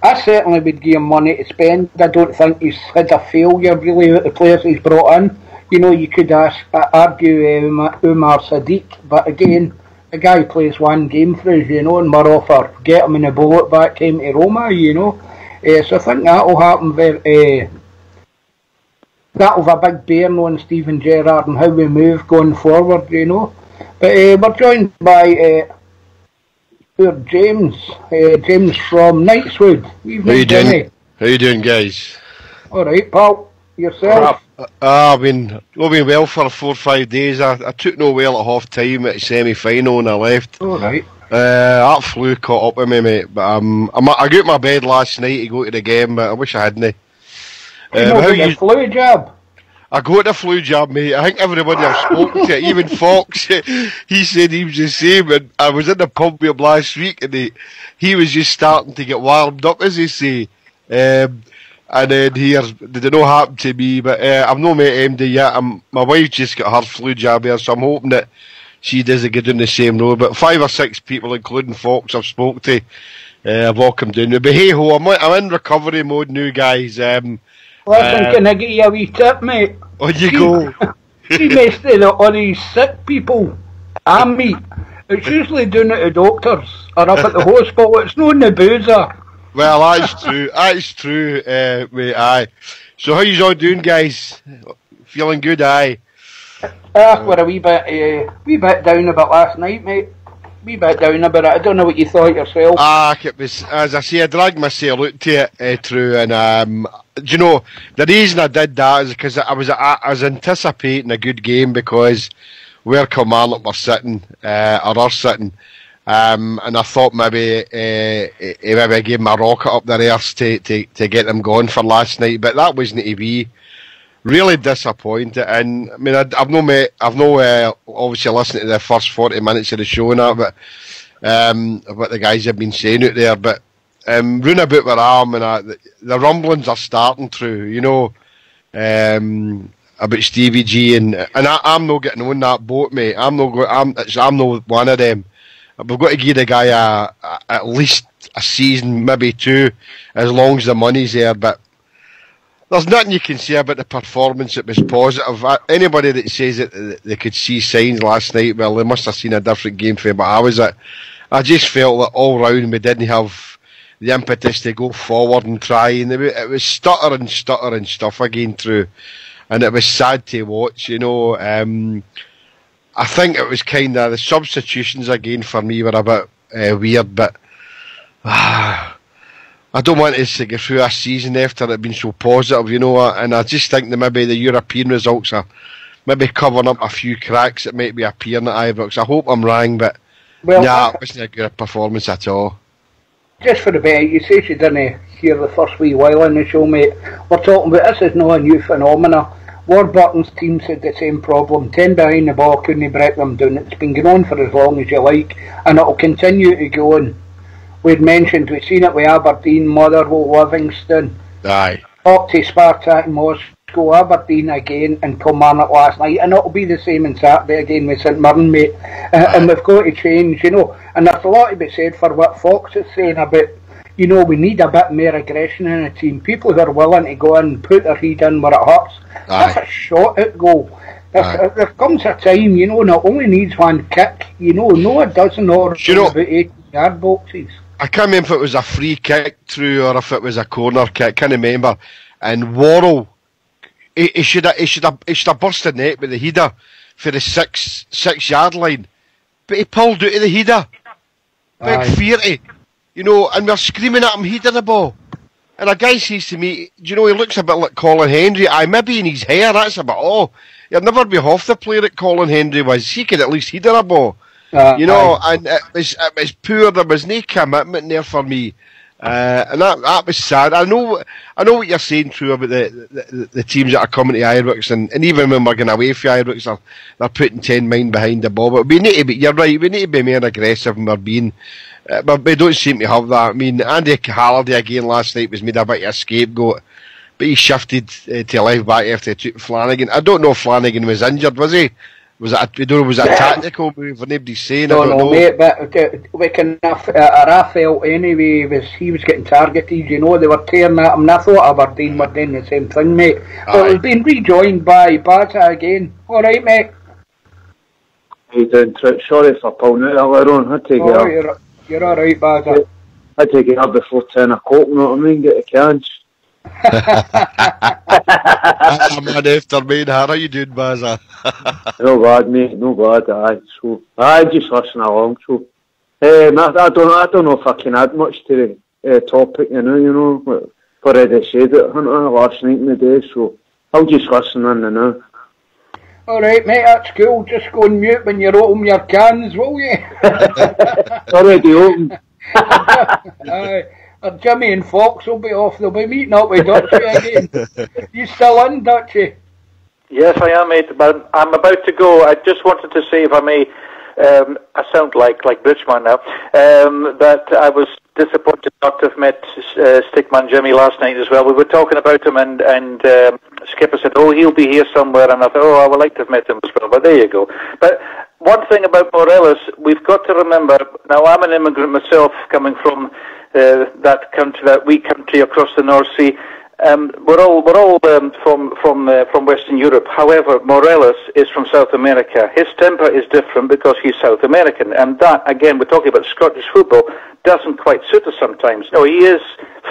I certainly would give him money to spend. I don't think he's had a failure really with the players he's brought in. You could argue Umar Sadiq, but again, the guy plays one game for us, and we're off or get him in a bullet back home to Roma, So I think that'll happen that'll have a big bearing on Steven Gerrard and how we move going forward, But we're joined by James from Knightswood. How you doing, guys? Alright, pal. Yourself? I've been well for 4 or 5 days. I took no well at half time at the semi-final and I left. Alright. That flu caught up with me, mate. But I got my bed last night to go to the game, but I wish I hadn't. The flu jab? I got the flu jab, mate. I think everybody I've spoken to, even Fox, he said he was the same. And I was in the pub with him last week, and he was just starting to get warmed up, as they say. And then here, did it not happen to me? But I've not met MD yet. My wife just got her flu jab here, so I'm hoping that she doesn't get down the same road. But 5 or 6 people, including Fox, I've spoken to, I've all come down. But hey ho, I'm in recovery mode now, guys. Listen, can I get you a wee tip, mate? On you go. See, most of all these sick people I meet, it's usually down at the doctors or up at the hospital. It's not in the boozer. Well, that's true. That's true, mate. Aye. So how you all doing, guys? Feeling good? Aye. We're a wee bit down about last night, mate. Wee bit down about it. I don't know what you thought yourself. It was, as I say, I dragged myself out to it, through, and do you know, the reason I did that is because I was anticipating a good game because where Kilmarnock were sitting, or are sitting, and I thought maybe I gave them a rocket up their arse to get them going for last night, but that wasn't to be. Really disappointed, and I mean, I've no obviously listened to the first 40 minutes of the show and that, but what the guys have been saying out there, but round about where I am, and the rumblings are starting through, about Stevie G, and I'm not getting on that boat, mate. I'm not one of them. We've got to give the guy at least a season, maybe 2, as long as the money's there, but there's nothing you can say about the performance. It was positive. Anybody that says that they could see signs last night, well, they must have seen a different game for me. But I just felt that all round we didn't have the impetus to go forward and try. And it was stuttering stuff again through. And it was sad to watch, you know. I think it was kind of the substitutions again for me were a bit weird, but I don't want us to get through a season after it being so positive, you know, and I just think that maybe the European results are maybe covering up a few cracks that might be appearing at Ibrox. I hope I'm wrong, but it wasn't a good performance at all. Just for the bet, you say you didn't hear the first wee while in the show, mate. We're talking about this is not a new phenomena. Warburton's team had the same problem. 10 behind the ball, couldn't break them down. It's been going on for as long as you like, and it'll continue to go on. We'd mentioned, we've seen it with Aberdeen, Motherwell, Livingston. Aye. Up to Spartak Moscow, Aberdeen again, and Kilmarnock last night. And it'll be the same on Saturday again with St Mirren, mate. And we've got to change, you know. And there's a lot to be said for what Fox is saying about, you know, we need a bit more aggression in a team. People who are willing to go in and put their head in where it hurts. Aye. That's a shot at goal. There comes a time, you know, and it only needs one kick. You know, no, it doesn't, or about 80-yard boxes. I can't remember if it was a free kick through or if it was a corner kick. Can't remember. And Worrell, he should have busted net with the header for the 6-yard line, but he pulled out of the header. Big 40, you know, and we're screaming at him, header the ball. And a guy says to me, do you know, he looks a bit like Colin Hendry. Maybe in his hair, that's about all. You'd never be half the player that Colin Hendry was. He could at least header a ball. You know, and it was poor. There was no commitment there for me, and that was sad. I know what you're saying, true, about the teams that are coming to Ibrox, and even when we're going away for Ibrox, they're putting 10 men behind the ball. But we need to be. You're right. We need to be more aggressive, and we're being. But we don't seem to have that. I mean, Andy Halliday again last night was made a bit of a scapegoat, but he shifted to left back after he took Flanagan. I don't know if Flanagan was injured, was he? Was it a tactical move? Nobody's saying. I don't know, mate. But we can. Raphael anyway he was getting targeted. You know, they were tearing at him. And I thought Aberdeen were doing the same thing, mate. But we've been rejoined by Baza again. All right, mate. How you doing, Trick? Sorry for pulling out earlier on. I take it up. You're all right, Baza. I take it up before 10 o'clock. You know what I mean? Get a chance. I'm on after, mate. How are you doing, Baza? No bad, mate. No bad. So I just listen along. So I don't know if I can add much to the topic. You know, for I said it last night in the day. So I'll just listen in now. All right, mate. That's cool. Just go and mute when you open your cans, will you? Already open. Jimmy and Fox will be off. They'll be meeting up with Dutchie again. You still in, Dutchie? Yes, I am, mate. But I'm about to go. I just wanted to say, if I may, I sound like Bridgman now, that I was disappointed not to have met Stickman Jimmy last night as well. We were talking about him, and Skipper said, "Oh, he'll be here somewhere," and I thought, "Oh, I would like to have met him as well." But there you go. But one thing about Morelos, we've got to remember. Now, I'm an immigrant myself, coming from that country, that wee country across the North Sea. We're all from Western Europe. However, Morelos is from South America. His temper is different because he's South American, and that, again, we're talking about Scottish football, doesn't quite suit us sometimes. No, he is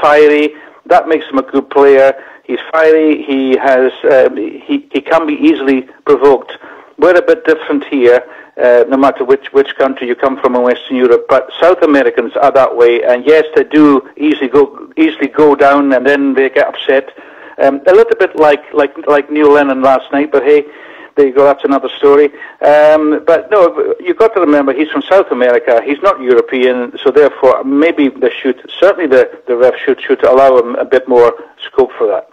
fiery. That makes him a good player. He's fiery. He has he can be easily provoked. We're a bit different here. No matter which country you come from in Western Europe, but South Americans are that way, and yes, they do easily go down, and then they get upset. A little bit like Neil Lennon last night, but hey, there you go. That's another story. But no, you've got to remember he's from South America. He's not European, so therefore maybe certainly the ref should allow him a bit more scope for that.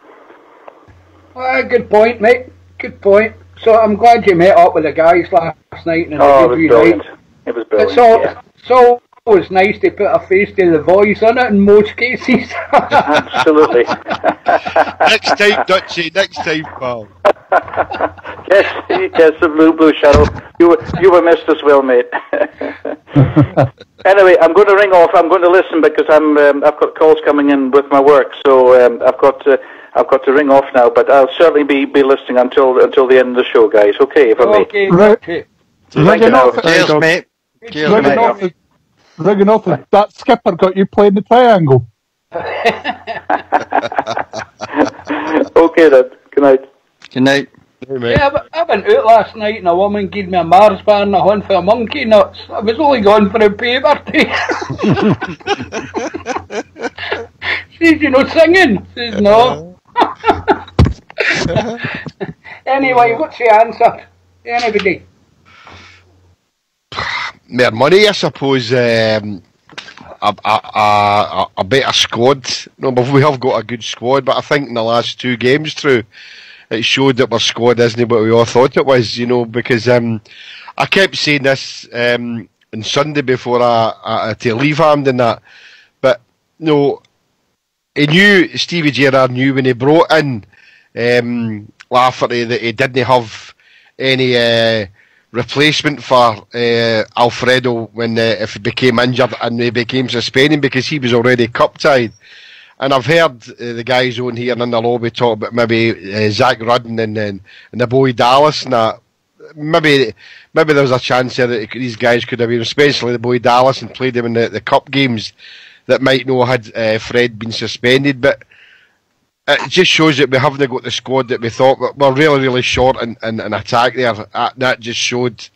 Good point, mate. Good point. So I'm glad you met up with the guys last night. And it was brilliant. It was brilliant. It's always nice to put a face to the voice, isn't it, in most cases? Absolutely. Next time, Dutchie. Next time, pal. Yes, the blue shuttle. You were missed as well, mate. Anyway, I'm going to ring off. I'm going to listen because I've got calls coming in with my work, so I've got I've got to ring off now, but I'll certainly be listening until the end of the show, guys. Okay, if I may. Okay, Right. okay. Thank you now. Cheers, mate. Cheers, Rigging mate. off, rigging off, that skipper got you playing the triangle. Okay then. Good night. Good night. Hey, mate. Yeah, I went out last night and a woman gave me a Mars bar and a hunt for monkey nuts. I was only going for a paper tea. She says, you know, singing? She says, no. Anyway, what's the answer? Anybody? More money, I suppose. A better squad. No, but we have got a good squad, but I think in the last 2 games through, it showed that our squad isn't what we all thought it was, you know, because I kept saying this on Sunday before I to leave Hampden and that, but no, Stevie Gerrard knew when he brought in Lafferty that he didn't have any replacement for Alfredo when if he became injured and he became suspended, because he was already cup tied. And I've heard the guys on here in the lobby talk about maybe Zach Rudden and the boy Dallas and that. Maybe there was a chance there that these guys could have been, especially the boy Dallas, and played him in the cup games that might not had Fred been suspended. But it just shows that we haven't got the squad that we thought. We're really, really short in attack there. That just showed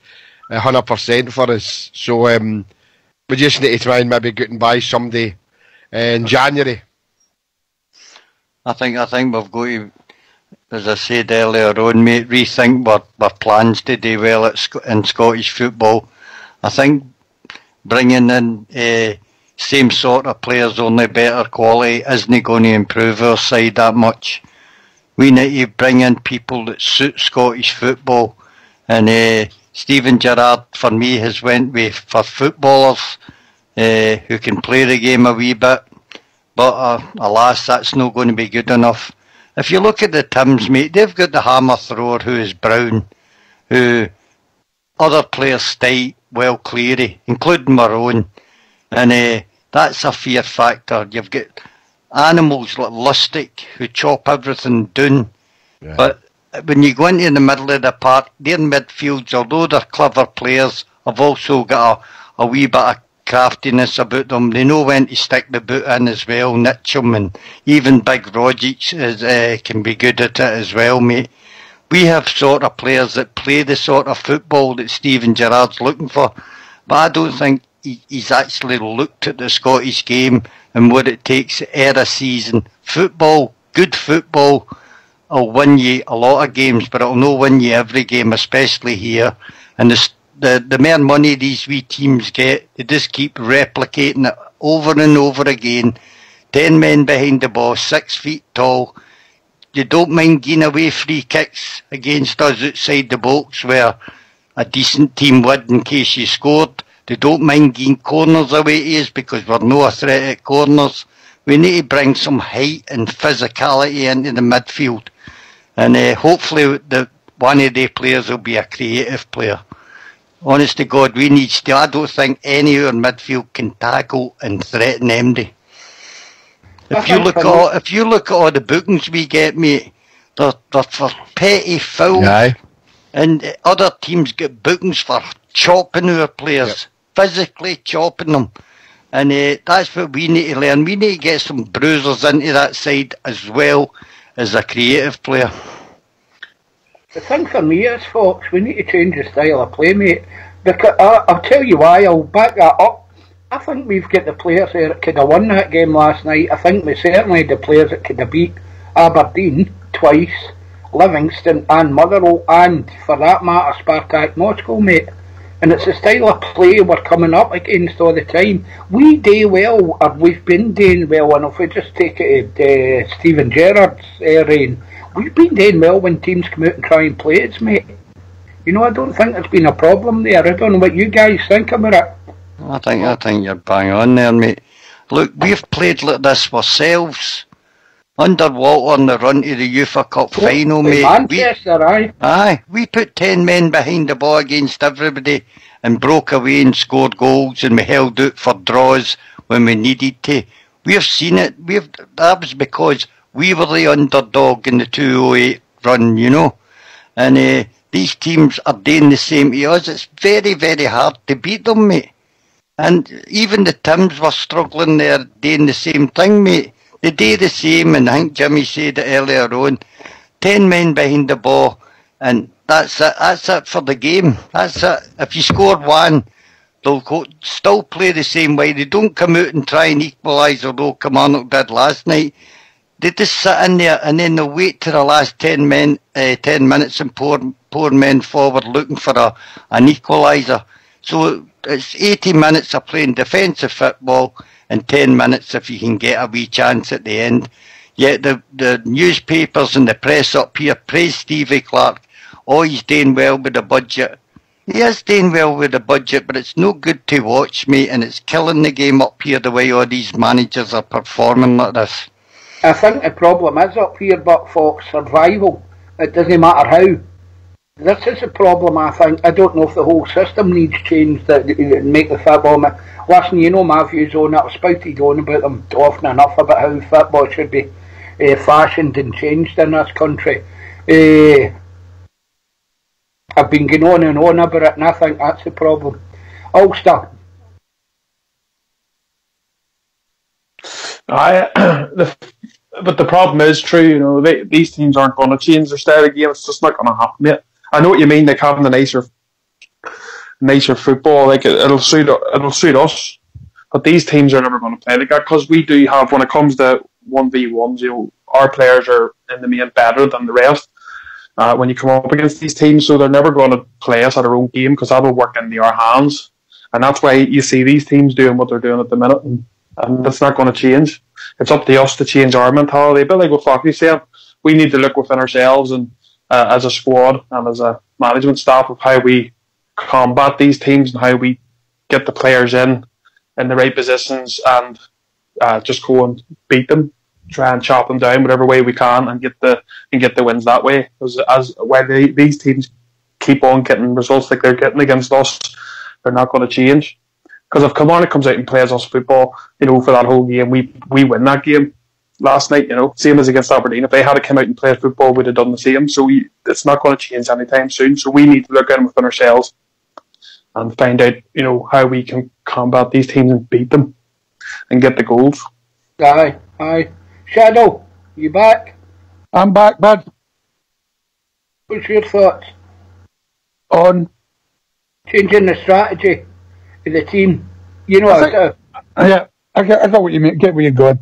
100% for us. So we just need to try and maybe get and buy somebody in January. I think we've got to, as I said earlier on, mate, rethink our plans to do well in Scottish football. I think bringing in same sort of players, only better quality, isn't going to improve our side that much. We need to bring in people that suit Scottish football. And Steven Gerrard, for me, has went with for footballers who can play the game a wee bit. But alas, that's not going to be good enough. If you look at the Tims, mate, they've got the hammer thrower who is Brown, who other players stay well cleary, including my own. And that's a fear factor. You've got animals like Lustig who chop everything down. Yeah. But when you go into the middle of the park, their midfields, although they're clever players, have also got a wee bit of craftiness about them. They know when to stick the boot in as well, Mitchum, and even Big Rogic can be good at it as well, mate. We have sort of players that play the sort of football that Steven Gerrard's looking for, but I don't think he's actually looked at the Scottish game and what it takes a season. Football, good football, will win you a lot of games, but it'll not win you every game, especially here. And the more money these wee teams get, they just keep replicating it over and over again. 10 men behind the ball, 6 feet tall. You don't mind giving away free kicks against us outside the box where a decent team would in case you scored. They don't mind giving corners away to us because we're no a threat at corners. We need to bring some height and physicality into the midfield. And hopefully one of the players will be a creative player. Honest to God, we need to. I don't think any of our midfield can tackle and threaten MD. If you look at all the bookings we get, mate, they're for petty foul. Aye. And other teams get bookings for chopping our players, physically chopping them. And that's what we need to learn. We need to get some bruisers into that side as well as a creative player. The thing for me is, folks, we need to change the style of play, mate. Because I'll tell you why. I'll back that up. I think we've got the players there that could have won that game last night. I think we certainly had the players that could have beat Aberdeen twice, Livingston and Motherwell, and for that matter Spartak Moscow, mate. And it's the style of play we're coming up against all the time. We do well, or we've been doing well, and if we just take it at Steven Gerrard's reign, we've been doing well when teams come out and try and play us, mate. You know, I don't think there's been a problem there. I don't know what you guys think about it. I think you're bang on there, mate. Look, we've played like this ourselves. Under Walter in the run to the UEFA Cup final, mate. Manchester, aye. We put 10 men behind the ball against everybody and broke away and scored goals, and we held out for draws when we needed to. We've seen it. That was because We were the underdog in the 208 run, you know. And these teams are doing the same to us. It's very, very hard to beat them, mate. And even the Tims were struggling there, doing the same thing, mate. They do the same, and I think Jimmy said it earlier on. 10 men behind the ball, and that's it. That's it for the game. That's it. If you score one, they'll still play the same way. They don't come out and try and equalise, although Kilmarnock did last night. They just sit in there and then they'll wait to the last 10 minutes and pour men forward looking for an equaliser. So it's 80 minutes of playing defensive football and 10 minutes if you can get a wee chance at the end. Yet the newspapers and the press up here praise Stevie Clarke. Oh, he's doing well with the budget. He is doing well with the budget, but it's no good to watch, mate, and it's killing the game up here the way all these managers are performing like this. I think the problem is up here, but Fox, survival. It doesn't matter how. This is the problem, I think. I don't know if the whole system needs change that make the football. Listen, you know my views on it. I've spouted on about them often enough about how football should be fashioned and changed in this country. I've been going on and on about it, and I think that's the problem. Ulster. But the problem is true, you know, these teams aren't going to change their style of game. It's just not going to happen yet. I know what you mean, like having the nicer football, like it'll suit us. But these teams are never going to play like that because we do have, when it comes to 1v1s, you know, our players are in the main better than the rest. When you come up against these teams, so they're never going to play us at our own game because that'll work into our hands. And that's why you see these teams doing what they're doing at the minute, and that's not going to change. It's up to us to change our mentality. But like what Foxy said, we need to look within ourselves and as a squad and as a management staff of how we combat these teams and how we get the players in the right positions and just go and beat them, try and chop them down whatever way we can and get the wins that way. Because when these teams keep on getting results like they're getting against us, they're not going to change. Because if Kilmarnock comes out and plays us football, you know, for that whole game, we win that game last night, you know, same as against Aberdeen. If they had to come out and play football, we'd have done the same. So it's not going to change anytime soon. So we need to look in within ourselves and find out, you know, how we can combat these teams and beat them and get the goals. Aye. Shadow, you back? I'm back, bud. What's your thoughts On changing the strategy of the team? You know, yeah, I got what you mean. Get where you're going.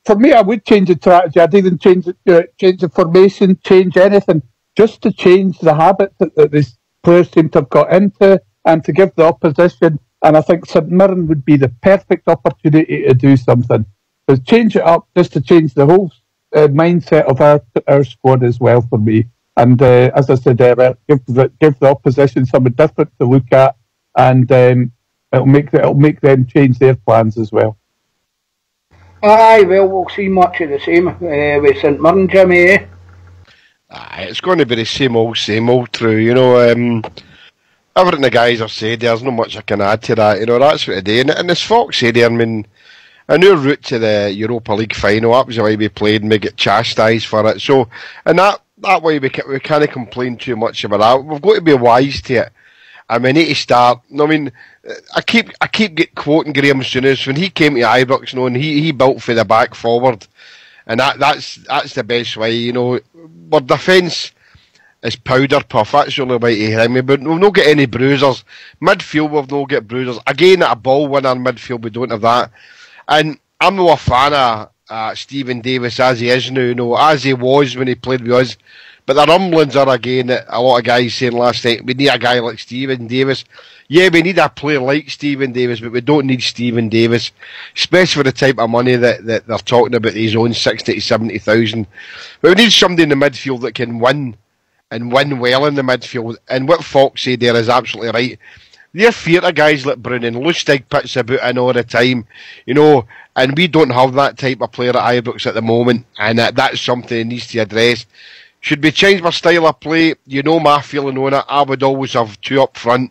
For me, I would change the strategy. I'd even change the formation, change anything, just to change the habit that these players seem to have got into, and to give the opposition. And I think St Mirren would be the perfect opportunity to do something. But change it up, just to change the whole mindset of our squad as well for me. And as I said earlier, give the opposition something different to look at, and it'll make them change their plans as well. Aye, well, we'll see much of the same with St Mirren, Jimmy, eh? Aye, it's going to be the same old, true. You know, everything the guys have said, there's not much I can add to that. You know, that's what they do. And as Fox said there, I mean, in our route to the Europa League final, that was the way we played and we get chastised for it. So, and that way we can't complain too much about that. We've got to be wise to it. And we need to start. I mean, I keep quoting Graham Souness when he came to Ibrox, you know, and he built for the back forward, and that's the best way. You know, our defence is powder puff. That's the only way to him. But we've not got any bruisers. Midfield, we've not got bruisers. Again, at a ball winner in midfield, we don't have that. And I'm not a fan of Stephen Davis as he is now, you know, as he was when he played with us. But the rumblings are again that a lot of guys saying last night, we need a guy like Stephen Davis. Yeah, we need a player like Stephen Davis, but we don't need Stephen Davis, especially for the type of money that they're talking about, his own 60 to 70,000. But we need somebody in the midfield that can win, and win well in the midfield. And what Fox said there is absolutely right. They're fear of guys like Brunnen. Lustig puts about in all the time, you know, and we don't have that type of player at Ibrox at the moment, and that's something that needs to address. Should we change my style of play? You know my feeling on it. I would always have two up front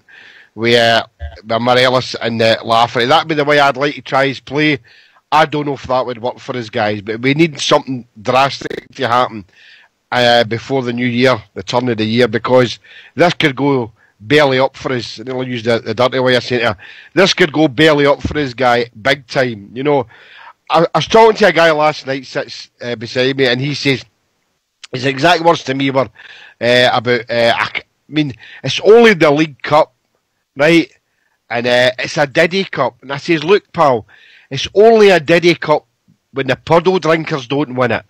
with Morelos and Lafferty. That'd be the way I'd like to try his play. I don't know if that would work for us, guys, but we need something drastic to happen before the new year, the turn of the year, because this could go belly up for us. And I'll use the dirty way of saying it. This could go belly up for us, guy, big time. You know, I was talking to a guy last night, sits beside me, and he says, his exact words to me were about, I mean, it's only the League Cup, right? And it's a Diddy Cup. And I says, look, pal, it's only a Diddy Cup when the puddle drinkers don't win it.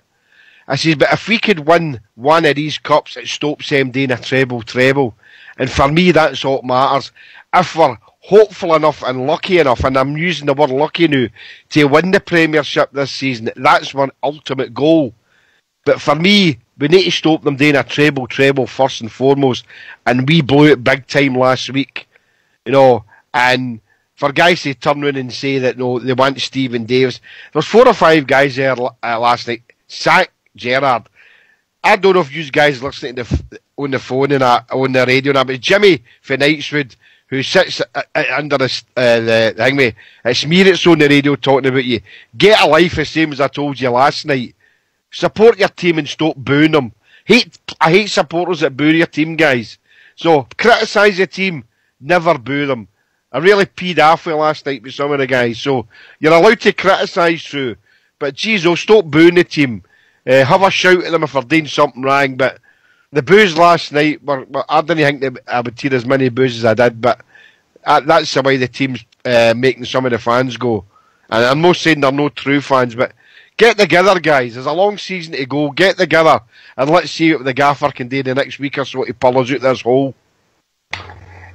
I says, but if we could win one of these cups, it stops them doing a treble. And for me, that's all that matters. If we're hopeful enough and lucky enough, and I'm using the word lucky now, to win the Premiership this season, that's my ultimate goal. But for me, we need to stop them doing a treble first and foremost. And we blew it big time last week. You know, and for guys to turn around and say that, no, they want Stephen Davis. There's 4 or 5 guys there last night. Sack Gerrard. I don't know if you guys listening on the phone and on the radio now, but Jimmy from Knightswood, who sits under the thing, it's me that's on the radio talking about you. Get a life, the same as I told you last night. Support your team and stop booing them. I hate supporters that boo your team, guys. So, criticise the team, never boo them. I really peed off with last night with some of the guys. So, you're allowed to criticise through. But, geez, stop booing the team. Have a shout at them if they're doing something wrong. But the boos last night, I didn't think that I would hear as many boos as I did. But that's the way the team's making some of the fans go. And I'm not saying they're no true fans, but get together, guys. There's a long season to go. Get together. And let's see what the gaffer can do the next week or so to pull us out this hole.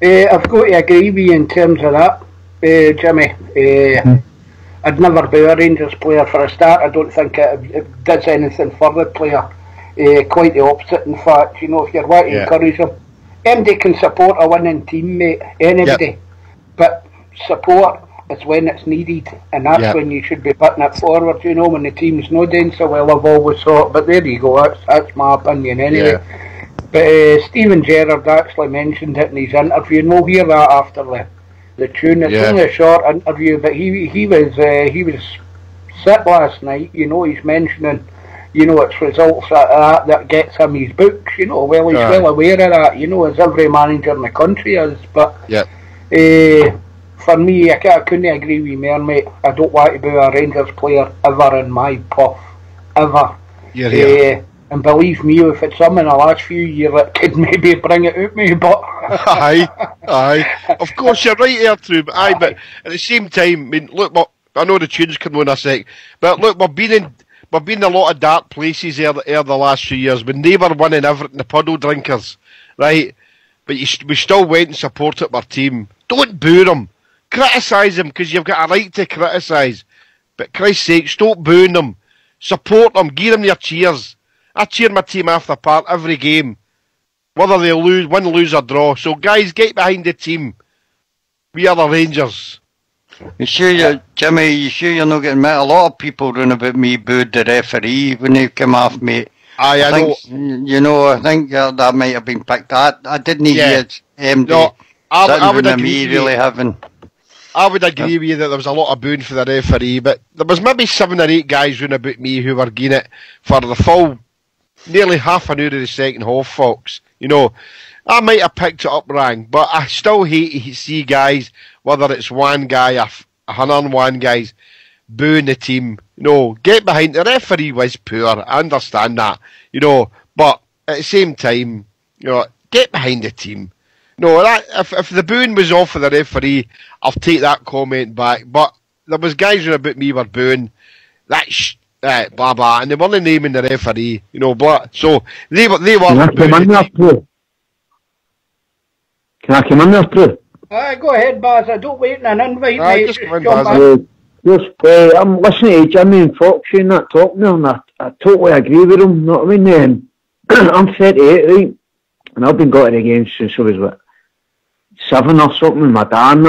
I've got to agree with you in terms of that, Jimmy. I'd never be a Rangers player for a start. I don't think it does anything for the player. Quite the opposite, in fact. You know, if you're wanting to encourage them, anybody can support a winning team, mate. Anybody. Yep. But support is when it's needed, and that's when you should be putting it forward, you know, when the team's not doing so well, I've always thought. But there you go, that's my opinion anyway. Yeah. But Stephen Gerrard actually mentioned it in his interview, and we'll hear that after the tune. It's only a short interview, but he was sick last night. You know, he's mentioning, you know, it's results like that gets him his books. You know, well, he's well aware of that. You know, as every manager in the country is. But for me, I couldn't agree with you more, mate. I don't want to be a Rangers player ever in my puff, ever. And believe me, if it's some in the last few years, it could maybe bring it out me, but... aye. Of course, you're right there, True, but but at the same time, I mean, look, I know the tunes come on a sec, but look, we've been in a lot of dark places here the last few years, when they were winning everything, the puddle drinkers, right? But we still went and supported our team. Don't boo them. Criticise them, because you've got a right to criticise. But Christ's sake, stop booing them. Support them, give them your cheers. I cheer my team off the park every game, whether they win, lose or draw. So guys, get behind the team. We are the Rangers. You sure, Jimmy, you sure you're not getting met? A lot of people run about me booed the referee when they come off, mate. I think, know. You know, I think that might have been picked. I didn't hear MD. No, I would agree really having... I would agree with you that there was a lot of booing for the referee, but there was maybe 7 or 8 guys running about me who were getting it for the full... nearly half an hour of the second half, folks. You know, I might have picked it up wrong, but I still hate to see guys, whether it's one guy or 101 guys, booing the team. You know, get behind. The referee was poor, I understand that. You know, but at the same time, you know, get behind the team. No, if the booing was off for the referee, I'll take that comment back. But there was guys who about me were booing. That's blah blah, and they weren't naming the referee, you know, blah. So they were. Can I come in there, Prue? Can I come in there, Prue? Go ahead, Baz. I don't wait on an invite, mate. Just come in, Baz. I'm listening to Jimmy and Fox saying that talk now, and I totally agree with him. You know what I mean? I'm 38, right, and I've been going to the games since I was 7 or something with my dad and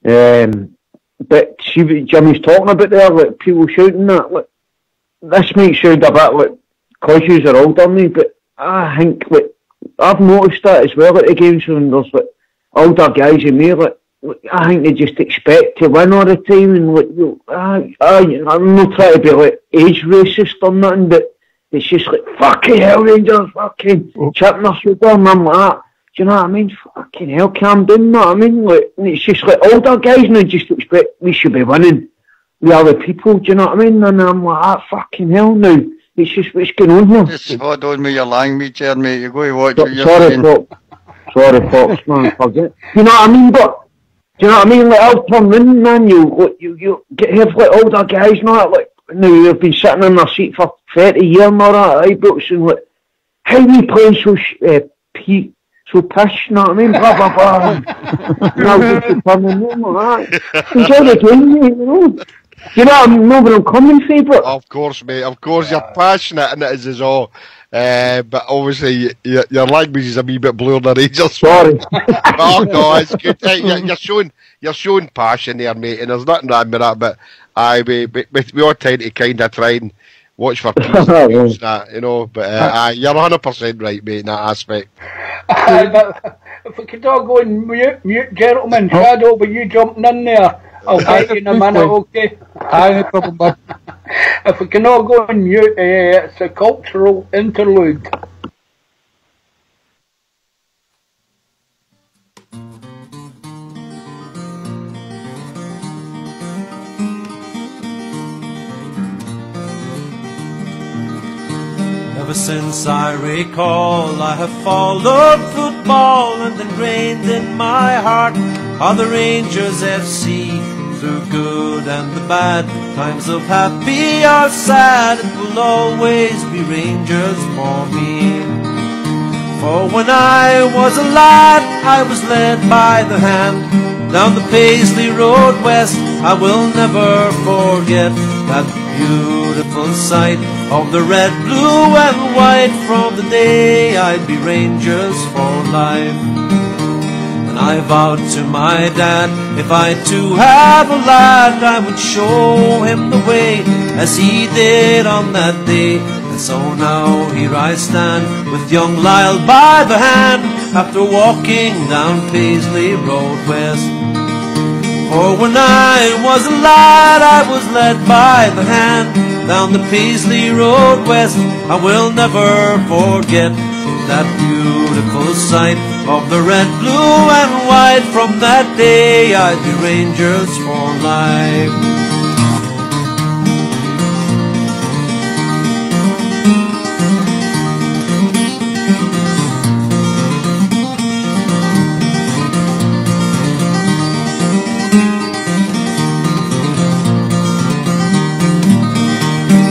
that. But see what Jimmy's talking about there, like people shouting that, like, this might sound a bit like, cause yous are older than me, but I think, like, I've noticed that as well at the games when there's like older guys in me, like I think they just expect to win all the time, and I'm not trying to be like age racist or nothing, but it's just like, fucking hell, Rangers, fucking chipping us with them, I'm like that. Do you know what I mean? Fucking hell, calm down, you know what I mean? Like, and it's just like older guys now just expect we should be winning. We are the people, do you know what I mean? And I'm like, fucking hell now. It's just what's going on here. Just hold on with your language there, mate. You go to watch what you're Sorry, saying. Sorry, Fox, man, forget. You know what I mean? But, do you know what I mean? Like, I'll turn in, man, you have like older guys and all that, like, now you've been sitting in their seat for 30 years and all that, Brooks, and like, how we playing so pish, you know what I mean? Blah, blah, blah. Now just turn in like that. Enjoy the game, mate, you know? You know what I mean? Where I'm coming from, but... Of course, mate. Of course, you're passionate and it is all. But obviously, your language is a wee bit blurred the Rangers. Sorry. Oh, no, it's good. You're showing passion there, mate, and there's nothing wrong with that, but we all tend to kind of try and watch for peace and that, you know, but you're 100% right, mate, in that aspect. But if we could all go and mute gentlemen, Shadow, but you jumping in there. I'll get you in a minute, okay? No problem, bud. If we can all go and mute, it's a cultural interlude. Ever since I recall, I have followed football, and ingrained in my heart are the Rangers FC. Through good and the bad, times of happy or sad, it will always be Rangers for me. For when I was a lad, I was led by the hand down the Paisley Road West. I will never forget that beautiful sight of the red, blue and white. From the day I'd be Rangers for life. And I vowed to my dad, if I too have a lad, I would show him the way as he did on that day. And so now here I stand with young Lyle by the hand, after walking down Paisley Road West. For when I was a lad, I was led by the hand down the Paisley Road West. I will never forget that beautiful sight of the red, blue and white. From that day I'd be Rangers for life.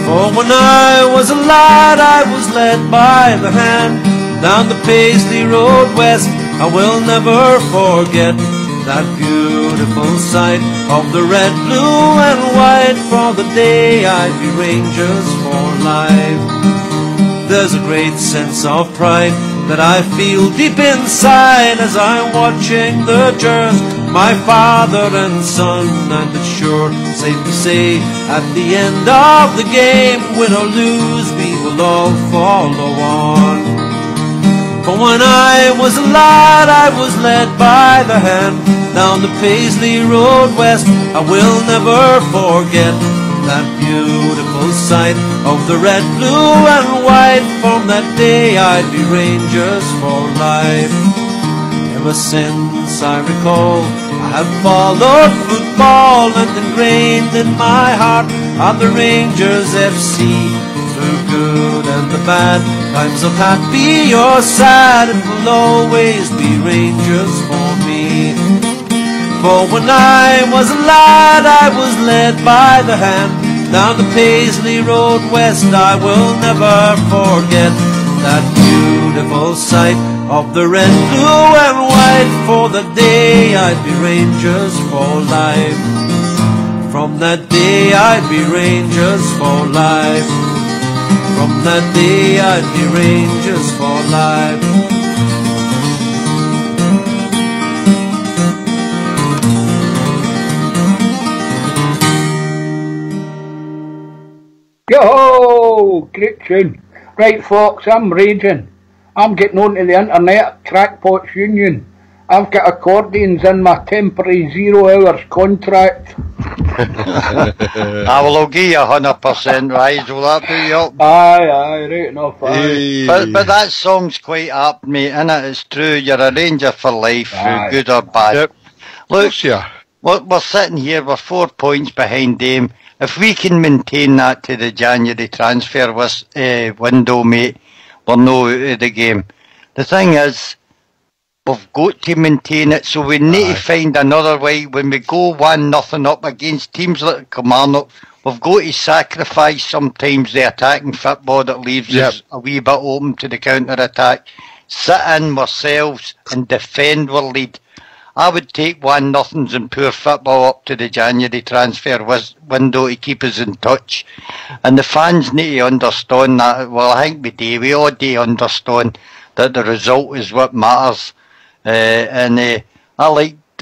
For when I was a lad, I was led by the hand down the Paisley Road West. I will never forget that beautiful sight of the red, blue and white. For the day I'd be Rangers for life. There's a great sense of pride that I feel deep inside as I'm watching the Gers, my father and son. And it's sure safe to say at the end of the game, win or lose, we will all follow on. For when I was a lad, I was led by the hand down the Paisley Road West. I will never forget that beautiful sight of the red, blue and white. From that day I'd be Rangers for life. Ever since I recall, I have followed football, and ingrained in my heart are the Rangers FC. Through good and the bad, times of happy or sad, it will always be Rangers for me. For when I was a lad, I was led by the hand down the Paisley Road West. I will never forget that beautiful sight of the red, blue and white. For the day I'd be Rangers for life. From that day I'd be Rangers for life. From that day I'd be Rangers for life. Yo, great tune. Right, folks, I'm raging. I'm getting onto the internet, Crackpots Union, I've got accordions in my temporary 0 hours contract. I will give you 100% rise, will that do you up? Aye, right enough, aye. But that song's quite apt, mate, innit? It's true, you're a Ranger for life, Aye. good or bad. Yep. Look, Yeah. we're sitting here, we're 4 points behind them. If we can maintain that to the January transfer window, mate, we're no out of the game. The thing is, we've got to maintain it, so we need to find another way. When we go 1-0 up against teams like Kilmarnock, we've got to sacrifice sometimes the attacking football that leaves us a wee bit open to the counter-attack. Sit in ourselves and defend our lead. I would take 1-0s and poor football up to the January transfer window to keep us in touch. And the fans need to understand that. Well, I think we all do understand that the result is what matters. I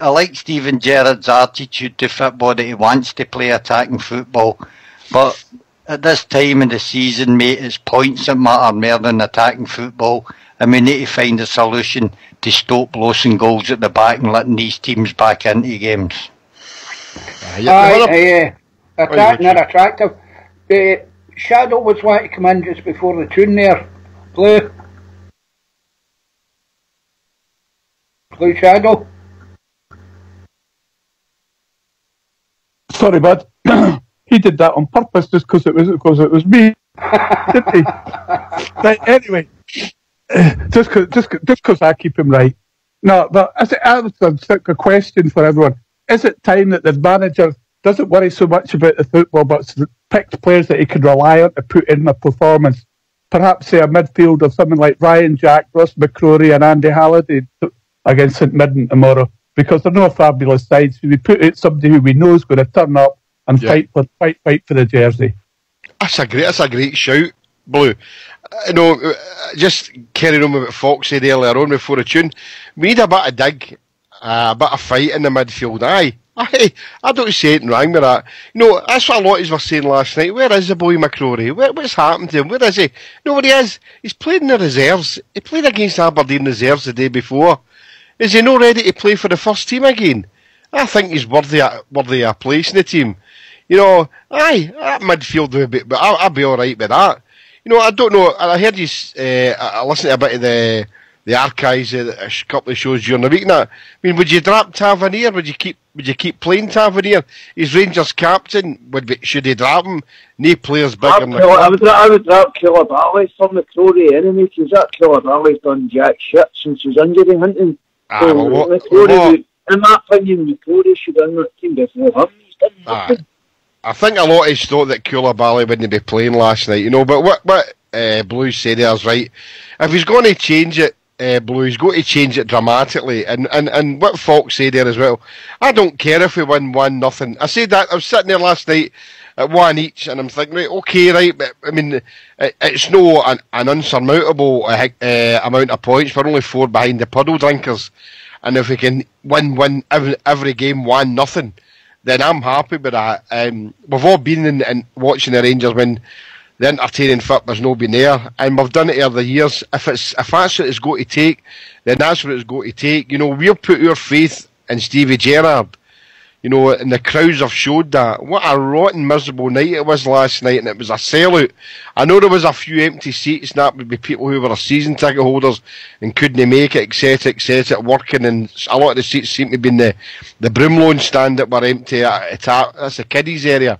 like Stephen Gerrard's attitude to football, that he wants to play attacking football. But at this time in the season, mate, it's points that matter more than attacking football. And we need to find a solution to stop losing goals at the back and letting these teams back into games. Attacking are attractive. Shadow was wanting to come in just before the tune there. Blue Shadow. Sorry, bud. He did that on purpose just because it was me. Didn't he? Right, anyway, just because I keep him right. No, but I was a question for everyone. Is it time that the manager doesn't worry so much about the football, but picks players that he can rely on to put in a performance? Perhaps say a midfield of someone like Ryan Jack, Ross McCrory and Andy Halliday against St Mirren tomorrow, because they're not fabulous sides. We put out somebody who we know is going to turn up and fight for the jersey. That's a great shout, Blue. Just carrying on with what Fox said earlier on before the tune, we need a bit of dig, a bit of fight in the midfield. I don't see anything wrong with that. That's what a lot of us were saying last night. Where is the boy McCrory? What's happened to him? Where is he? Where he is. He's played in the reserves. He played against Aberdeen reserves the day before. Is he not ready to play for the first team again? I think he's worthy of a place in the team. That midfield would be, but I'll be all right with that. I don't know. I heard you. I listened to a bit of the archives of a couple of shows during the week. Now, would you drop Tavernier? Would you keep playing Tavernier? He's Rangers captain. Should he drop him? No players bigger than I would drop Koulibaly for McCrory anyway, because that Koulibaly's done jack shit since his injury hunting. McCrory, in my opinion, McCrory should have that team before him. He's done nothing. I think a lot of us thought that Koulibaly wouldn't be playing last night, but what Blue said there is right. If he's going to change it, Blue, he's going to change it dramatically. And what Fox said there as well, I don't care if we win 1-0. I said that, I was sitting there last night at 1 each, and I'm thinking, right, okay, right, but it's no an unsurmountable amount of points. We're only 4 behind the puddle drinkers. And if we can win every game 1-0, then I'm happy with that. We've all been in watching the Rangers when the entertaining football's not been there, and we've done it over the years. If that's what it's going to take, then that's what it's going to take. We'll put our faith in Stevie Gerrard. And the crowds have showed that. What a rotten, miserable night it was last night, and it was a sellout. I know there was a few empty seats, and that would be people who were season ticket holders and couldn't make it, etc., working, and a lot of the seats seem to be in the Broomloan stand that were empty. That's the kiddies area.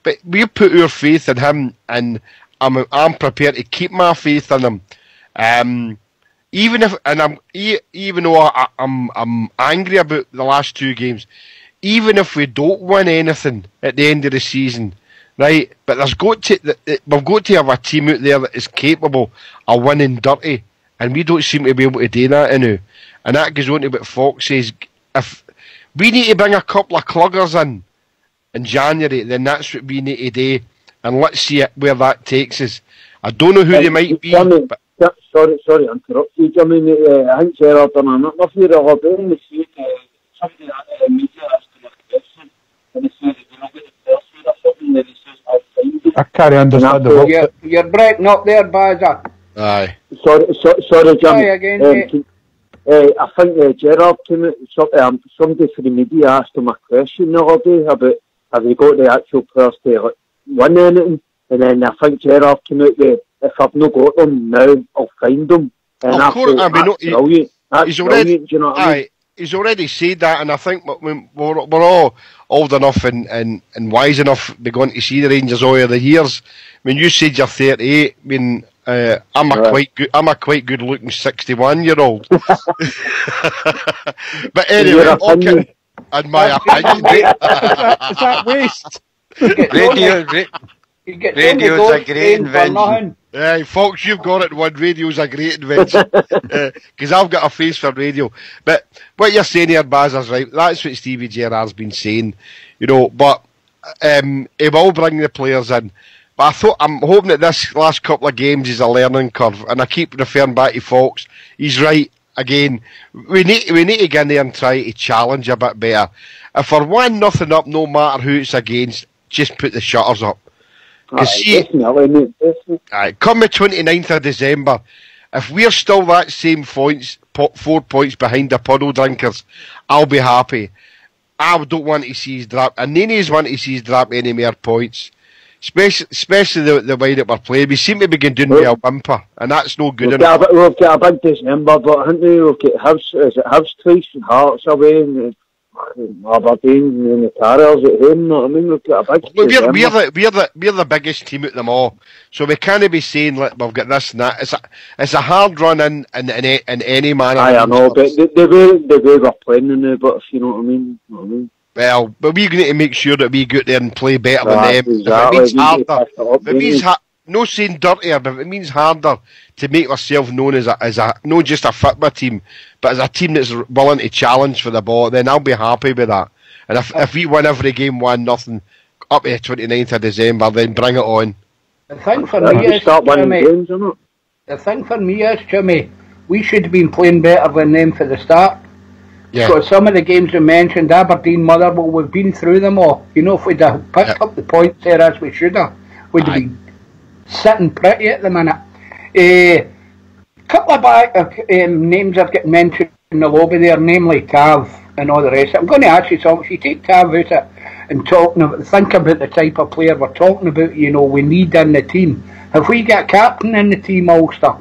But we put our faith in him, and I'm prepared to keep my faith in him. Even though I'm angry about the last 2 games. Even if we don't win anything at the end of the season, right? But we've got to have a team out there that is capable of winning dirty, and we don't seem to be able to do that now. And that goes on to what Fox says. If we need to bring a couple of cluggers in January, then that's what we need to do, and let's see where that takes us. I don't know who they might be. But sorry to interrupt you. I think Gerrard done enough of the holiday this week. Somebody at the media asked him a question, and he said, "You're not going to tell us or something." Then he says, "I'll find it." I can't understand the word. You're breaking up there, Bazza. Aye. Sorry, Jim. Try again, mate. I think Gerrard came out, somebody for the media asked him a question the other day about have they got the actual players to win anything, and then I think Gerrard came out with, if I've not got them now, I'll find them. And Of course, that's brilliant. That's brilliant, do you know what I mean? He's already said that, and I think we're all old enough and wise enough to be going to see the Rangers all of the years. I mean, you said you're 38. I mean, I'm a quite good looking 61-year-old. But anyway, okay. In my opinion, Is that waste? Radio's a great invention. Hey, folks, you've got it one. Radio's a great invention. Because I've got a face for radio. But what you're saying here, Baz, is right. That's what Stevie Gerrard's been saying. You know, but he will bring the players in. But I'm hoping that this last couple of games is a learning curve. And I keep referring back to Fox. He's right. Again, we need to get in there and try to challenge a bit better. If we're 1-0 up, no matter who it's against, just put the shutters up. Come the 29th of December, if we're still that same 4 points behind the puddle drinkers, I'll be happy. I don't want to see us drop, and none of us want to see us drop any more points. Especially the way that we're playing. We seem to be doing with a whimper, and that's no good enough. We've got a big December, but haven't we? We've got Hibs twice and Hearts away, and Aberdeen and the Terriers at home. I mean, we've got a big December. We're the biggest team out of them all, so we can't be saying like we've got this and that. It's a hard run in any manner. I know, but the way we're playing now, but if you know what I mean. Well, but we need to make sure that we go out there and play better than them. Exactly. If it means harder, it means no saying dirtier, but if it means harder to make ourselves known as a not just a football team, but as a team that's willing to challenge for the ball, then I'll be happy with that. And if we win every game 1-0 up to the 29th of December, then bring it on. The thing for me is, Jimmy, we should have been playing better than them for the start. Yeah. Because some of the games you mentioned, Aberdeen, Motherwell, we've been through them all. You know, if we'd have picked up the points there as we should have, we'd be sitting pretty at the minute. Couple of names have got mentioned in the lobby there, namely Tav and all the rest. I'm going to ask you something. If you take Tav out it and think about the type of player we're talking about, you know, we need in the team. Have we got a captain in the team, Ulster?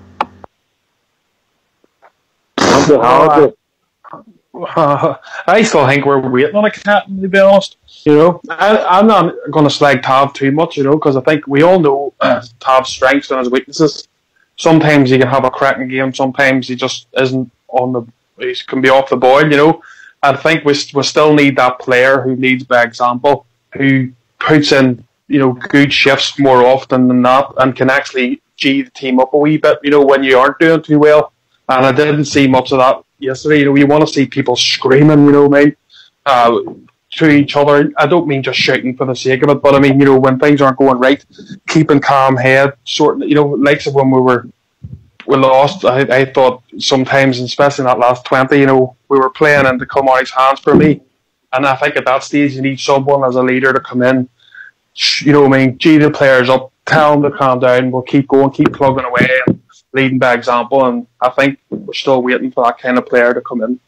I still think we're waiting on a captain, to be honest. You know, I'm not going to slag Tav too much, you know, because I think we all know Tav's strengths and his weaknesses. Sometimes he can have a cracking game, sometimes he just isn't he can be off the boil, you know. I think we still need that player who leads by example, who puts in, you know, good shifts more often than not, and can actually G the team up a wee bit, you know, when you aren't doing too well. And I didn't see much of that yesterday. You know, you want to see people screaming, you know what I mean, to each other. I don't mean just shouting for the sake of it, but I mean, you know, when things aren't going right, keeping calm head, sort of, you know, like when we lost. I thought sometimes, especially in that last 20, you know, we were playing into Kilmarnock's hands for me. And I think at that stage, you need someone as a leader to come in, you know what I mean, G the players up, tell them to calm down, we'll keep going, keep plugging away, and leading by example. And I think we're still waiting for that kind of player to come in.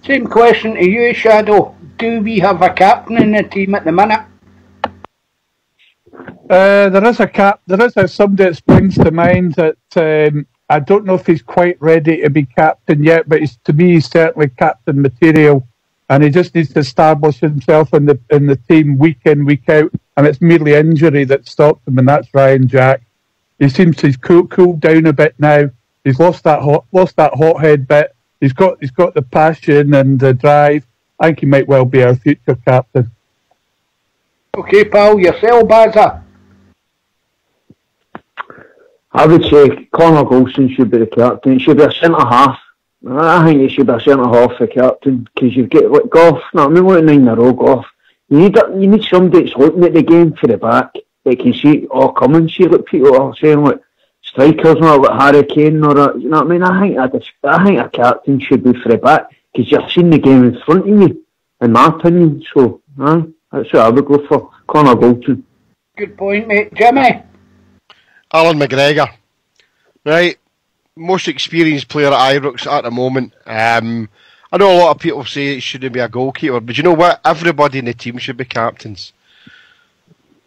Same question to you, Shadow. Do we have a captain in the team at the minute? There is somebody that springs to mind that I don't know if he's quite ready to be captain yet, but to me he's certainly captain material, and he just needs to establish himself in the team week in, week out, and it's merely injury that stopped him, and that's Ryan Jack. He seems to have cooled down a bit now. He's lost that hothead bit. He's got the passion and the drive. I think he might well be our future captain. Okay, pal, yourself, Bazza. I would say Connor Golson should be the captain. He should be a centre half. I think he should be a centre half for captain, because you've got like Goff. No, I mean, what 9 in a row, Goff. You need somebody that's looking at the game for the back that can see it all coming. See, like people are saying, like strikers, not like Harry Kane, or you know what I mean. I think a captain should be for the back, because you've seen the game in front of you, in my opinion. So, that's what I would go for. Connor Golson. Good point, mate. Jimmy? Alan McGregor. Right. most experienced player at Ibrox at the moment. I know a lot of people say it shouldn't be a goalkeeper, but you know what? Everybody in the team should be captains.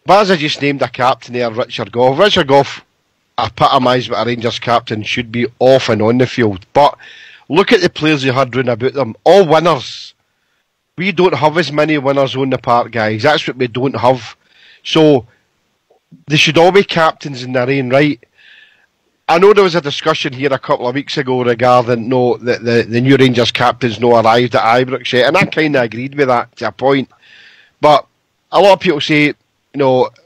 But as I just named a captain there, Richard Gough. Richard Gough epitomised what a Rangers captain should be off and on the field. But look at the players he had round about them. All winners. We don't have as many winners on the park, guys. That's what we don't have. So they should all be captains in their own right. I know there was a discussion here a couple of weeks ago regarding the new Rangers captains arrived at Ibrox yet, and I kind of agreed with that to a point. But a lot of people say,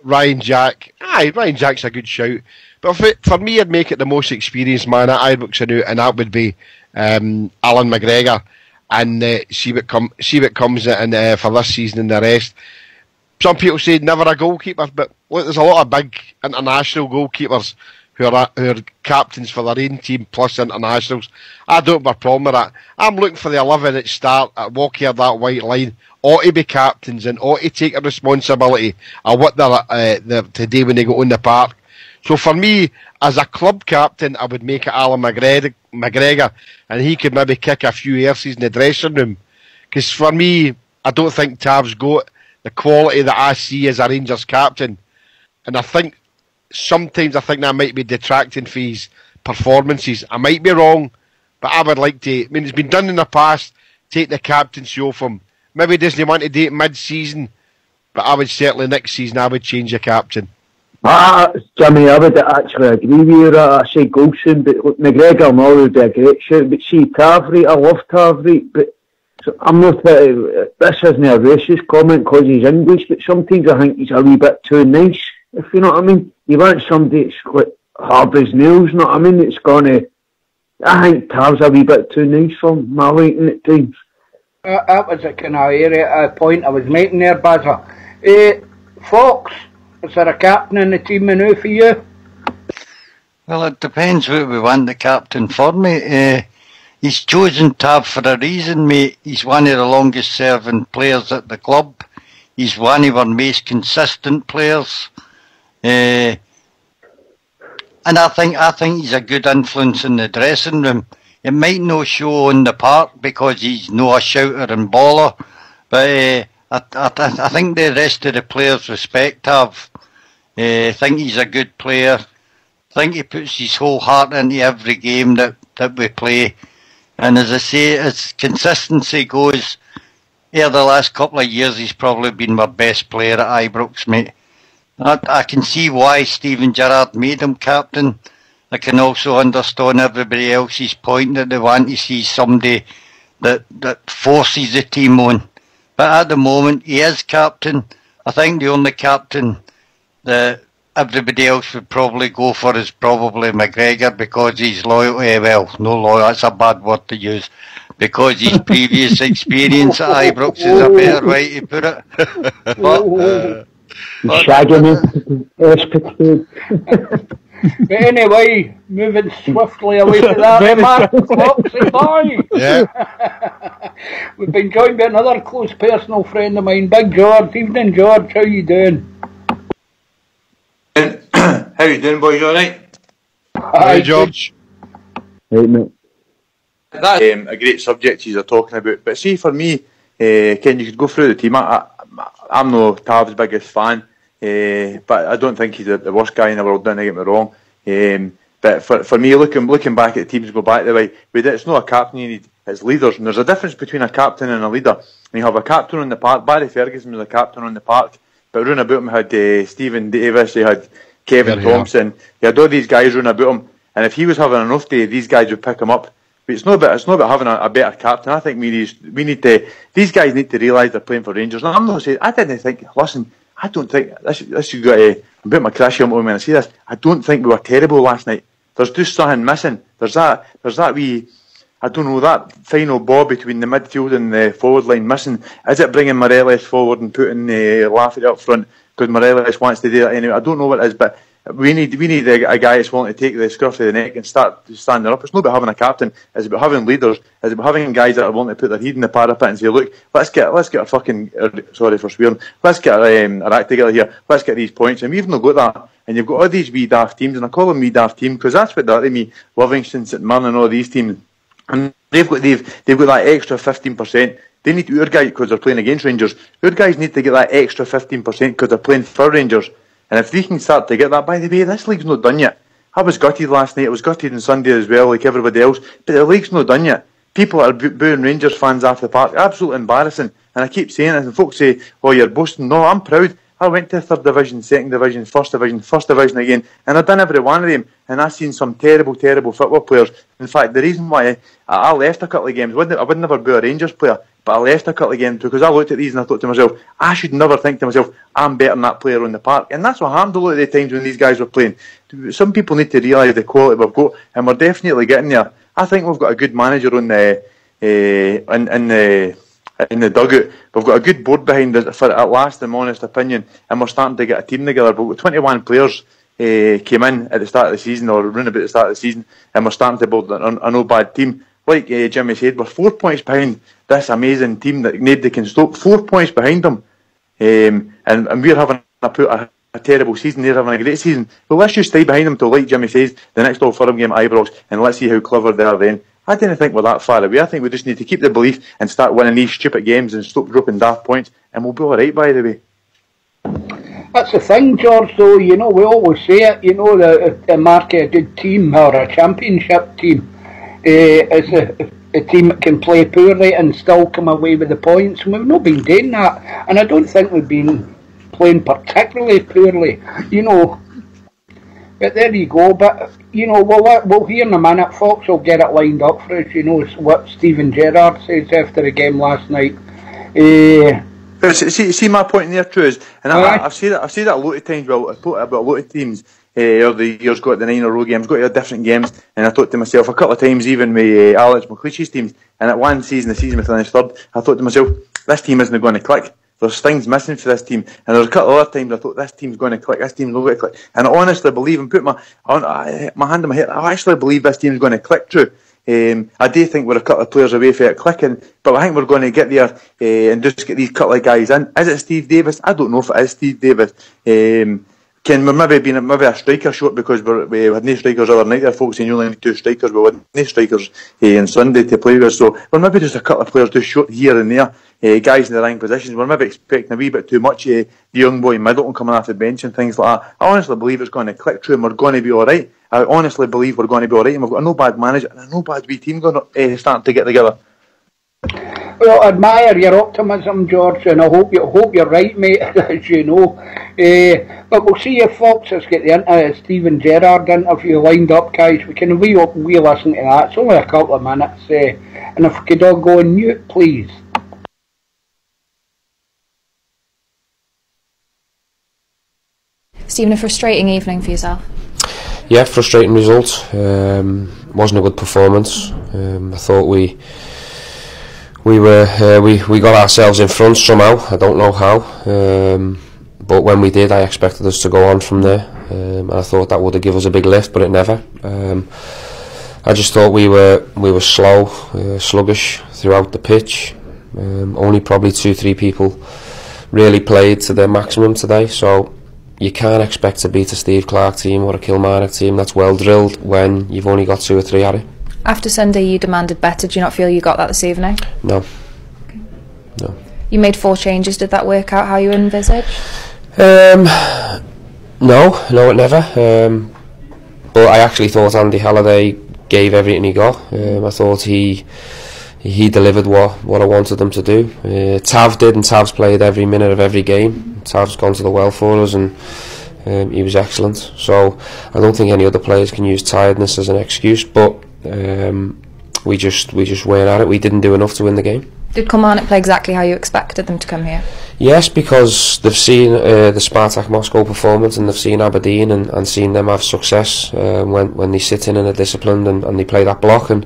Ryan Jack. Ryan Jack's a good shout. But for me, I'd make it the most experienced man at Ibrox, and that would be Alan McGregor. And see what comes in for this season and the rest. Some people say never a goalkeeper, but look, there's a lot of big international goalkeepers who are captains for their own team plus internationals. I don't have a problem with that. I'm looking for the 11 at start at walking that white line. Ought to be captains and ought to take a responsibility of what they're to do when they go on the park. So for me, as a club captain, I would make it Alan McGregor, and he could maybe kick a few horses in the dressing room. Because for me, I don't think Tav's got the quality that I see as a Rangers captain. And I think sometimes that might be detracting for his performances. I might be wrong, but I would like to. It's been done in the past, take the captaincy off him. Maybe he doesn't want to do it mid-season, but I would certainly next season I would change the captain. Jimmy, I would actually agree with you. I say Goldson, but McGregor and all would be a great shout. But see, Tavry, I love Tavry, but I'm not. This isn't a racist comment because he's English, but sometimes I think he's a wee bit too nice. If you know what I mean, you want somebody that's like hard as nails. You know what I mean? It's gonna. I think Tav's a wee bit too nice for my liking at times. That was a kind of area point I was making there, Bazza. Fox, is there a captain in the team now for you? Well, it depends what we want the captain for, mate. He's chosen Tav for a reason, mate. He's one of the longest serving players at the club. He's one of our most consistent players. And I think he's a good influence in the dressing room. It might not show on the park because he's not a shouter and baller, but I think the rest of the players respect Tav. I think he's a good player. I think he puts his whole heart into every game that we play. And as I say, as consistency goes, the last couple of years he's probably been my best player at Ibrox, mate. I can see why Steven Gerrard made him captain. I can also understand everybody else's point that they want to see somebody that forces the team on. But at the moment, he is captain. I think the only captain that everybody else would probably go for is probably McGregor because he's loyal. No loyal, that's a bad word to use. Because his previous experience at Ibrox is a better way to put it. But anyway, moving swiftly away from that, Mark Foxy boy. Yeah. We've been joined by another close personal friend of mine, Big George. Evening, George. How you doing? How you doing, boys? You alright? Hi, George. Hey, mate. That's a great subject you're talking about. But see, for me, Ken, you could go through the team. I'm no Tav's biggest fan, but I don't think he's the worst guy in the world. Don't get me wrong. But for me, looking back at the teams, go back the way it's not a captain you need. It's leaders, and there's a difference between a captain and a leader. And you have a captain on the park. Barry Ferguson was a captain on the park, but round about him had Stephen Davis, he had Kevin Thompson, he had all these guys round about him. And if he was having an off day, these guys would pick him up. But it's not about having a better captain. I think we need to. These guys need to realise they're playing for Rangers. And I'm not saying. I didn't think. Listen, I don't think this has got to. I'm putting my crash helmet on when I see this. I don't think we were terrible last night. There's just something missing. There's that wee. I don't know, that final ball between the midfield and the forward line missing. Is it bringing Morelos forward and putting Lafferty up front because Morelos wants to do that anyway? I don't know what it is, but We need a guy that's willing to take the scruff of the neck and start standing up. It's not about having a captain. It's about having leaders. It's about having guys that are willing to put their head in the parapet and say, look, let's get a fucking, sorry for swearing, let's get our act together here. Let's get these points. And we've not got that. And you've got all these wee daft teams, and I call them wee daft teams because that's what they're to me. Livingston, St Mirren, and all these teams, and they've got that extra 15%. They need to, our guys, because they're playing against Rangers. Our guys need to get that extra 15% because they're playing for Rangers. And if they can start to get that, by the way, this league's not done yet. I was gutted last night. I was gutted on Sunday as well, like everybody else. But the league's not done yet. People are booing Rangers fans off the park. Absolutely embarrassing. And I keep saying it, and folks say, "Oh, you're boasting." No, I'm proud. I went to 3rd Division, 2nd Division, 1st Division, 1st Division again, and I've done every one of them. And I've seen some terrible, terrible football players. In fact, the reason why I left a couple of games, I would never be a Rangers player, but I left a couple of games because I looked at these and I thought to myself, I should never think to myself, I'm better than that player on the park. And that's what happened a lot of the times when these guys were playing. Some people need to realise the quality we've got, and we're definitely getting there. I think we've got a good manager on in the dugout. We've got a good board behind us, for at last, in my honest opinion, and we're starting to get a team together. But we've got 21 players came in at the start of the season, or around about the start of the season, and we're starting to build a no bad team. Like Jimmy said, we're 4 points behind this amazing team that nobody can stop. 4 points behind them, and we're having a terrible season. They're having a great season. Well, let's just stay behind them till, like Jimmy says, the next Old Firm game at Ibrox, and let's see how clever they are then. I didn't think we're that far away. I think we just need to keep the belief and start winning these stupid games and stop dropping daft points, and we'll be alright, by the way. That's the thing, George, though, we always say it, the mark of a good team or a championship team is a team that can play poorly and still come away with the points, and we've not been doing that, and I don't think we've been playing particularly poorly, but there you go. But we'll hear in a minute. Fox will get it lined up for us. What Steven Gerrard says after the game last night. See my point in there, true is, and I've said that a lot of times. Well, about a lot of teams over the years got the 9 in a row games, got to different games, and I thought to myself a couple of times, even with Alex McLeish's teams, and at one season, the season we finished third, I thought to myself, this team isn't going to click. There's things missing for this team, and there's a couple of other times I thought this team's going to click, this team's not going to click, and I honestly believe, and put my hand on my head, I actually believe this team's going to click through. I do think we're a couple of players away from it clicking, but I think we're going to get there and just get these couple of guys in. Is it Steve Davis? I don't know if it is Steve Davis. Can we maybe be a striker short because we had no strikers the other night there, folks, and you only need 2 strikers. We had no strikers on Sunday to play with, so we're maybe just a couple of players just short here and there. Guys in the right positions. We're maybe expecting a wee bit too much. The young boy Middleton coming off the bench and things like that. I honestly believe it's going to click through and we're going to be alright. I honestly believe we're going to be alright, and we've got a no bad manager and a no bad wee team going starting to get together. Well, I admire your optimism, George, and I hope you're right, mate, as you know. But we'll see if Fox has got the Steven Gerrard interview lined up, guys. We can we listen to that. It's only a couple of minutes, and if we could all go on mute, please. Stephen, a frustrating evening for yourself. Yeah, frustrating result. Wasn't a good performance. I thought we got ourselves in front somehow. I don't know how, but when we did, I expected us to go on from there. And I thought that would have given us a big lift, but it never. I just thought we were slow, sluggish throughout the pitch. Only probably 2-3 people really played to their maximum today. So you can't expect to beat a Steve Clarke team or a Kilmarnock team that's well drilled when you've only got 2 or 3 at it. After Sunday you demanded better. Do you not feel you got that this evening? No. Okay. No. You made 4 changes. Did that work out how you envisaged? No, it never. But I actually thought Andy Halliday gave everything he got. I thought he delivered what I wanted them to do. Tav did, and Tav's played every minute of every game. Tav's gone to the well for us, and he was excellent. So I don't think any other players can use tiredness as an excuse, but we just weren't at it. We didn't do enough to win the game. Did Kilmarnock play exactly how you expected them to come here? Yes, because they've seen the Spartak Moscow performance, and they've seen Aberdeen and seen them have success when they sit in and are disciplined and they play that block, and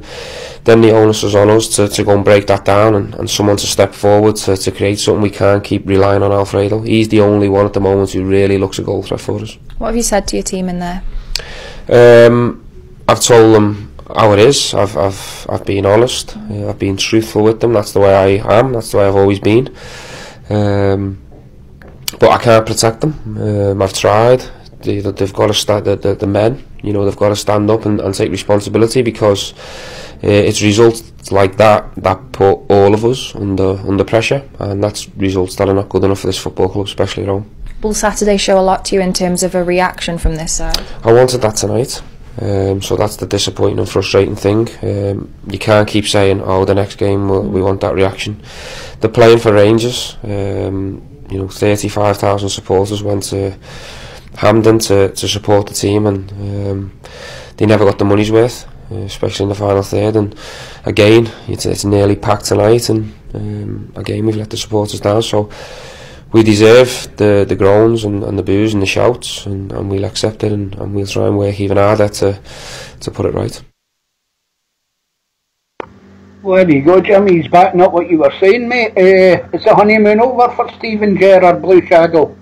then the onus is on us to go and break that down, and someone to step forward to create something. We can't keep relying on Alfredo. He's the only one at the moment who really looks a goal threat for us. What have you said to your team in there? I've told them how it is. I've been honest. I've been truthful with them. That's the way I am. That's the way I've always been. But I can't protect them. I've tried. They've got to start. The men, they've got to stand up and take responsibility, because it's results like that put all of us under pressure, and that's results that are not good enough for this football club, especially at home. Will Saturday show a lot to you in terms of a reaction from this side? I wanted that tonight. So that's the disappointing and frustrating thing. You can't keep saying, the next game we want that reaction. They're playing for Rangers. 35,000 supporters went to Hampden to support the team, and they never got the money's worth, especially in the final third. And again, it's nearly packed tonight, and again we've let the supporters down. So we deserve the groans and the boos and the shouts, and we'll accept it, and we'll try and work even harder to put it right. Well, there you go, Jimmy. He's backing up what you were saying, mate. Is the honeymoon over for Steven Gerrard, Blue Shadow?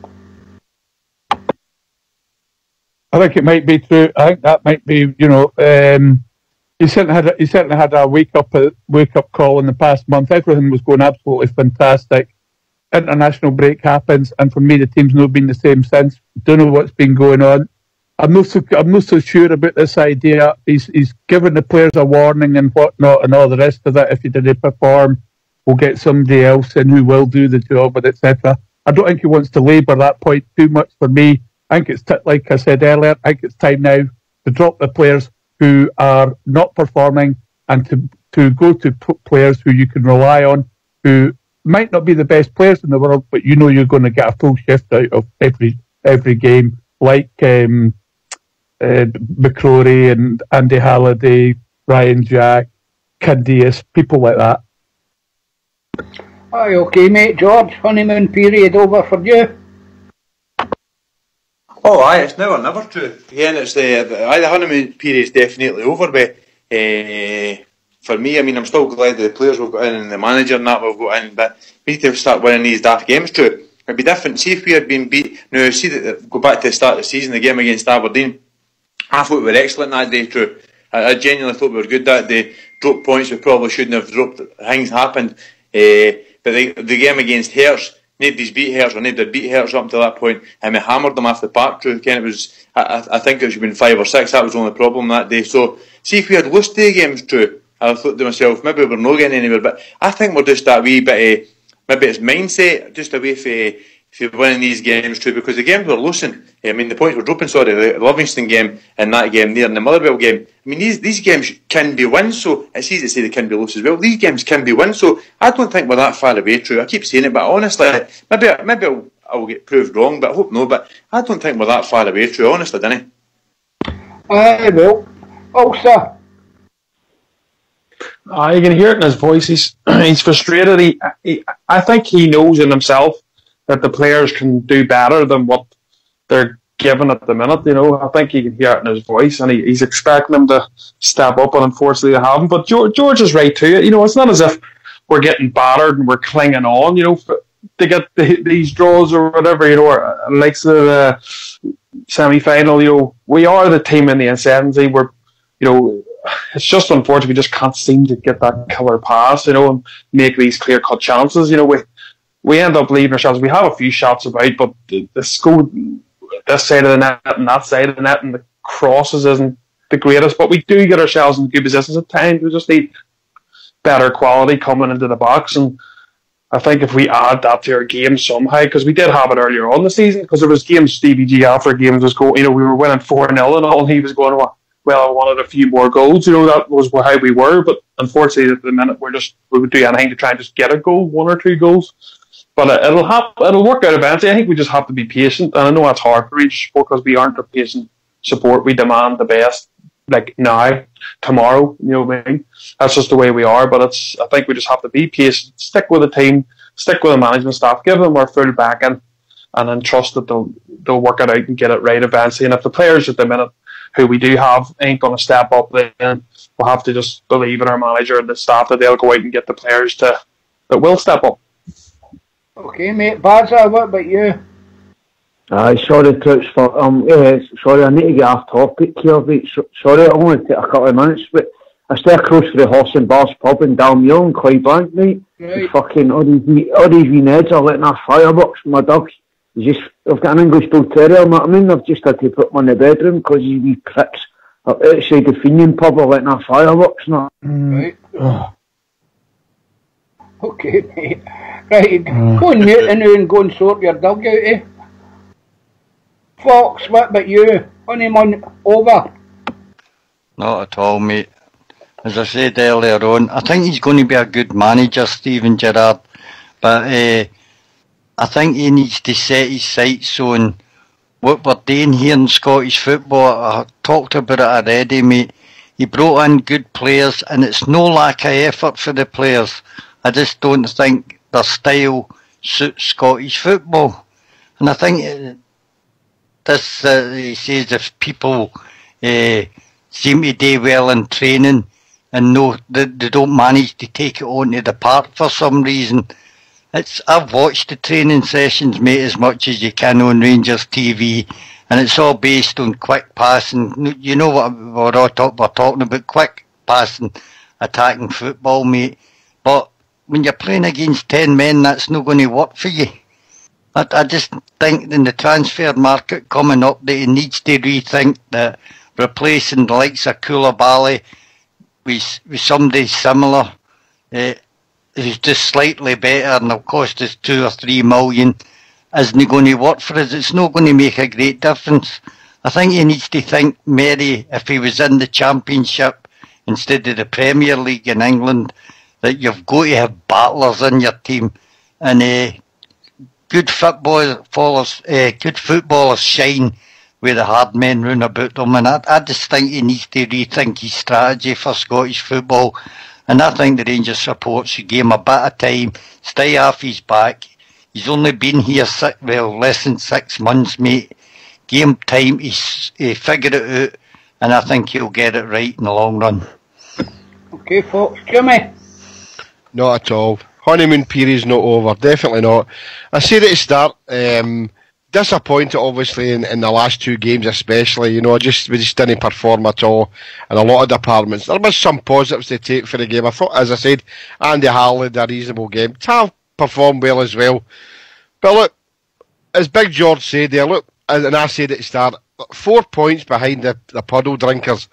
I think it might be true. I think that might be, he certainly had a wake up call in the past month. Everything was going absolutely fantastic. International break happens, and for me, the team's not been the same since. Don't know what's been going on. I'm not so sure about this idea. He's given the players a warning and whatnot, and all the rest of it. If he didn't perform, we'll get somebody else in who will do the job, etc. I don't think he wants to labour that point too much. For me, I think it's like I said earlier. I think it's time now to drop the players who are not performing, and to go to players who you can rely on, who might not be the best players in the world, but you're going to get a full shift out of every game, like McCrory and Andy Halliday, Ryan Jack, Candeias, people like that. Aye, okay, mate. George, honeymoon period over for you? Oh, aye, it's now or never true. Again, it's the honeymoon period is definitely over. But for me, I mean, I'm still glad the players we've got in and the manager and that we've got in, but we need to start winning these daft games too. It'd be different. See if we had been beat. Now, go back to the start of the season, the game against Aberdeen. I thought we were excellent that day, true. I genuinely thought we were good that day. Dropped points we probably shouldn't have dropped. Things happened. But the game against Hearts, nobody's beat Hearts, or nobody beat Hearts up until that point, and we hammered them off the park, true. Ken, I think it should have been 5 or 6. That was the only problem that day. So, see if we had lost the games, true. I thought to myself, maybe we're not getting anywhere, but I think we're just that wee bit, maybe it's mindset, just away for winning these games too, because the games we're losing, I mean the points we're dropping, the Livingston game and that game there and the Motherwell game, I mean these games can be won, so it's easy to say they can be lost as well. These games can be won, so I don't think we're that far away, true. I keep saying it, but honestly, maybe I'll get proved wrong, but I hope no, but I don't think we're that far away, true, honestly, didn't I? Well, also, you can hear it in his voice. He's frustrated. I think he knows in himself that the players can do better than what they're given at the minute. I think you can hear it in his voice, and he's expecting them to step up, and unfortunately they haven't. But George is right too. It's not as if we're getting battered and we're clinging on. To get these draws or whatever. Or like the semi-final. We are the team in the ascendancy. We're it's just unfortunate we just can't seem to get that killer pass, and make these clear-cut chances. We end up leaving ourselves. We have a few shots about, but the score this side of the net and that side of the net, and the crosses isn't the greatest. But we do get ourselves in good positions at times. We just need better quality coming into the box, and I think if we add that to our game somehow, because we did have it earlier on the season, because there was games Stevie G after games was going, we were winning 4-0 and all, and he was going, well, I wanted a few more goals. That was how we were. But unfortunately, at the minute, we would do anything to try and just get a goal, 1 or 2 goals. But it'll work out eventually. I think we just have to be patient. And I know that's hard for each sport because we aren't a patient support. We demand the best, like now, tomorrow. You know what I mean? That's just the way we are. But I think we just have to be patient, stick with the team, stick with the management staff, give them our full backing, and then trust that they'll work it out and get it right eventually. And if the players at the minute who we do have ain't going to step up, then we'll have to just believe in our manager and the staff that they'll go out and get the players that will step up. Okay, mate. Bazza, what about you? Sorry, Toots, sorry, I need to get off topic here, mate. Sorry, I only take a couple of minutes, but I stay across for the Horse and Bars pub in Dalmuir in Clydebank, mate. Right. Fucking all these wee Neds are letting off fireworks. My dog, I've got an English Bull Terrier, you know what I mean? I've just had to put him in the bedroom because these wee pricks outside the Fenian pub are letting off fireworks, no? Right. Okay, mate. Right, go and mute and and go and sort your dog out, eh? Fox, what about you? Honeymoon over? Not at all, mate. As I said earlier on, I think he's going to be a good manager, Steven Gerrard, but I think he needs to set his sights on what we're doing here in Scottish football. I talked about it already, mate. He brought in good players, and it's no lack of effort for the players. I just don't think their style suits Scottish football. And I think this, he says, if people seem to do well in training and they don't manage to take it onto the park for some reason. I've watched the training sessions, mate, as much as you can on Rangers TV, and it's all based on quick passing. You know what we're talking about, quick passing, attacking football, mate. But when you're playing against 10 men, that's not going to work for you. I just think in the transfer market coming up that he needs to rethink that replacing the likes of Koulibaly with somebody similar who's just slightly better and will cost us 2 or 3 million isn't going to work for us. It's not going to make a great difference. I think he needs to think maybe if he was in the Championship instead of the Premier League in England, that you've got to have battlers in your team, and good footballers shine with the hard men round about them, and I just think he needs to rethink his strategy for Scottish football, and I think the Rangers support should give him a bit of time, stay off his back. He's only been here less than 6 months, mate. Give him time to figure it out, and I think he'll get it right in the long run. Okay, folks. Jimmy? Not at all. Honeymoon period's not over. Definitely not. I said at the start, disappointed obviously in the last 2 games especially. You know, we just didn't perform at all in a lot of departments. There was some positives to take for the game. I thought, as I said, Andy Harley had a reasonable game. Tav performed well as well. But look, as Big George said there, look, and I said at the start, 4 points behind the puddle drinkers.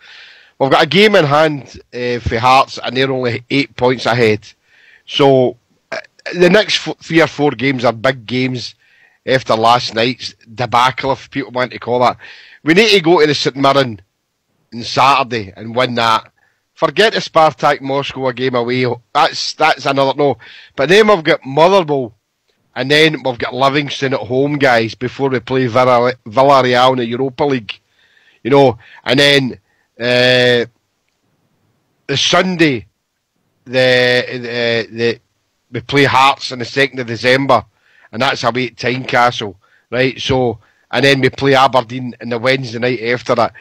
We've got a game in hand for Hearts, and they're only 8 points ahead. So the next 3 or 4 games are big games after last night's debacle, if people want to call that. We need to go to the St Mirren on Saturday and win that. Forget the Spartak Moscow game away. That's another no. But then we've got Motherwell, and then we've got Livingston at home, guys, before we play Villarreal in the Europa League. You know, and then the Sunday, we play Hearts on the 2nd of December, and that's away at Tynecastle, right? So, and then we play Aberdeen on the Wednesday night after that.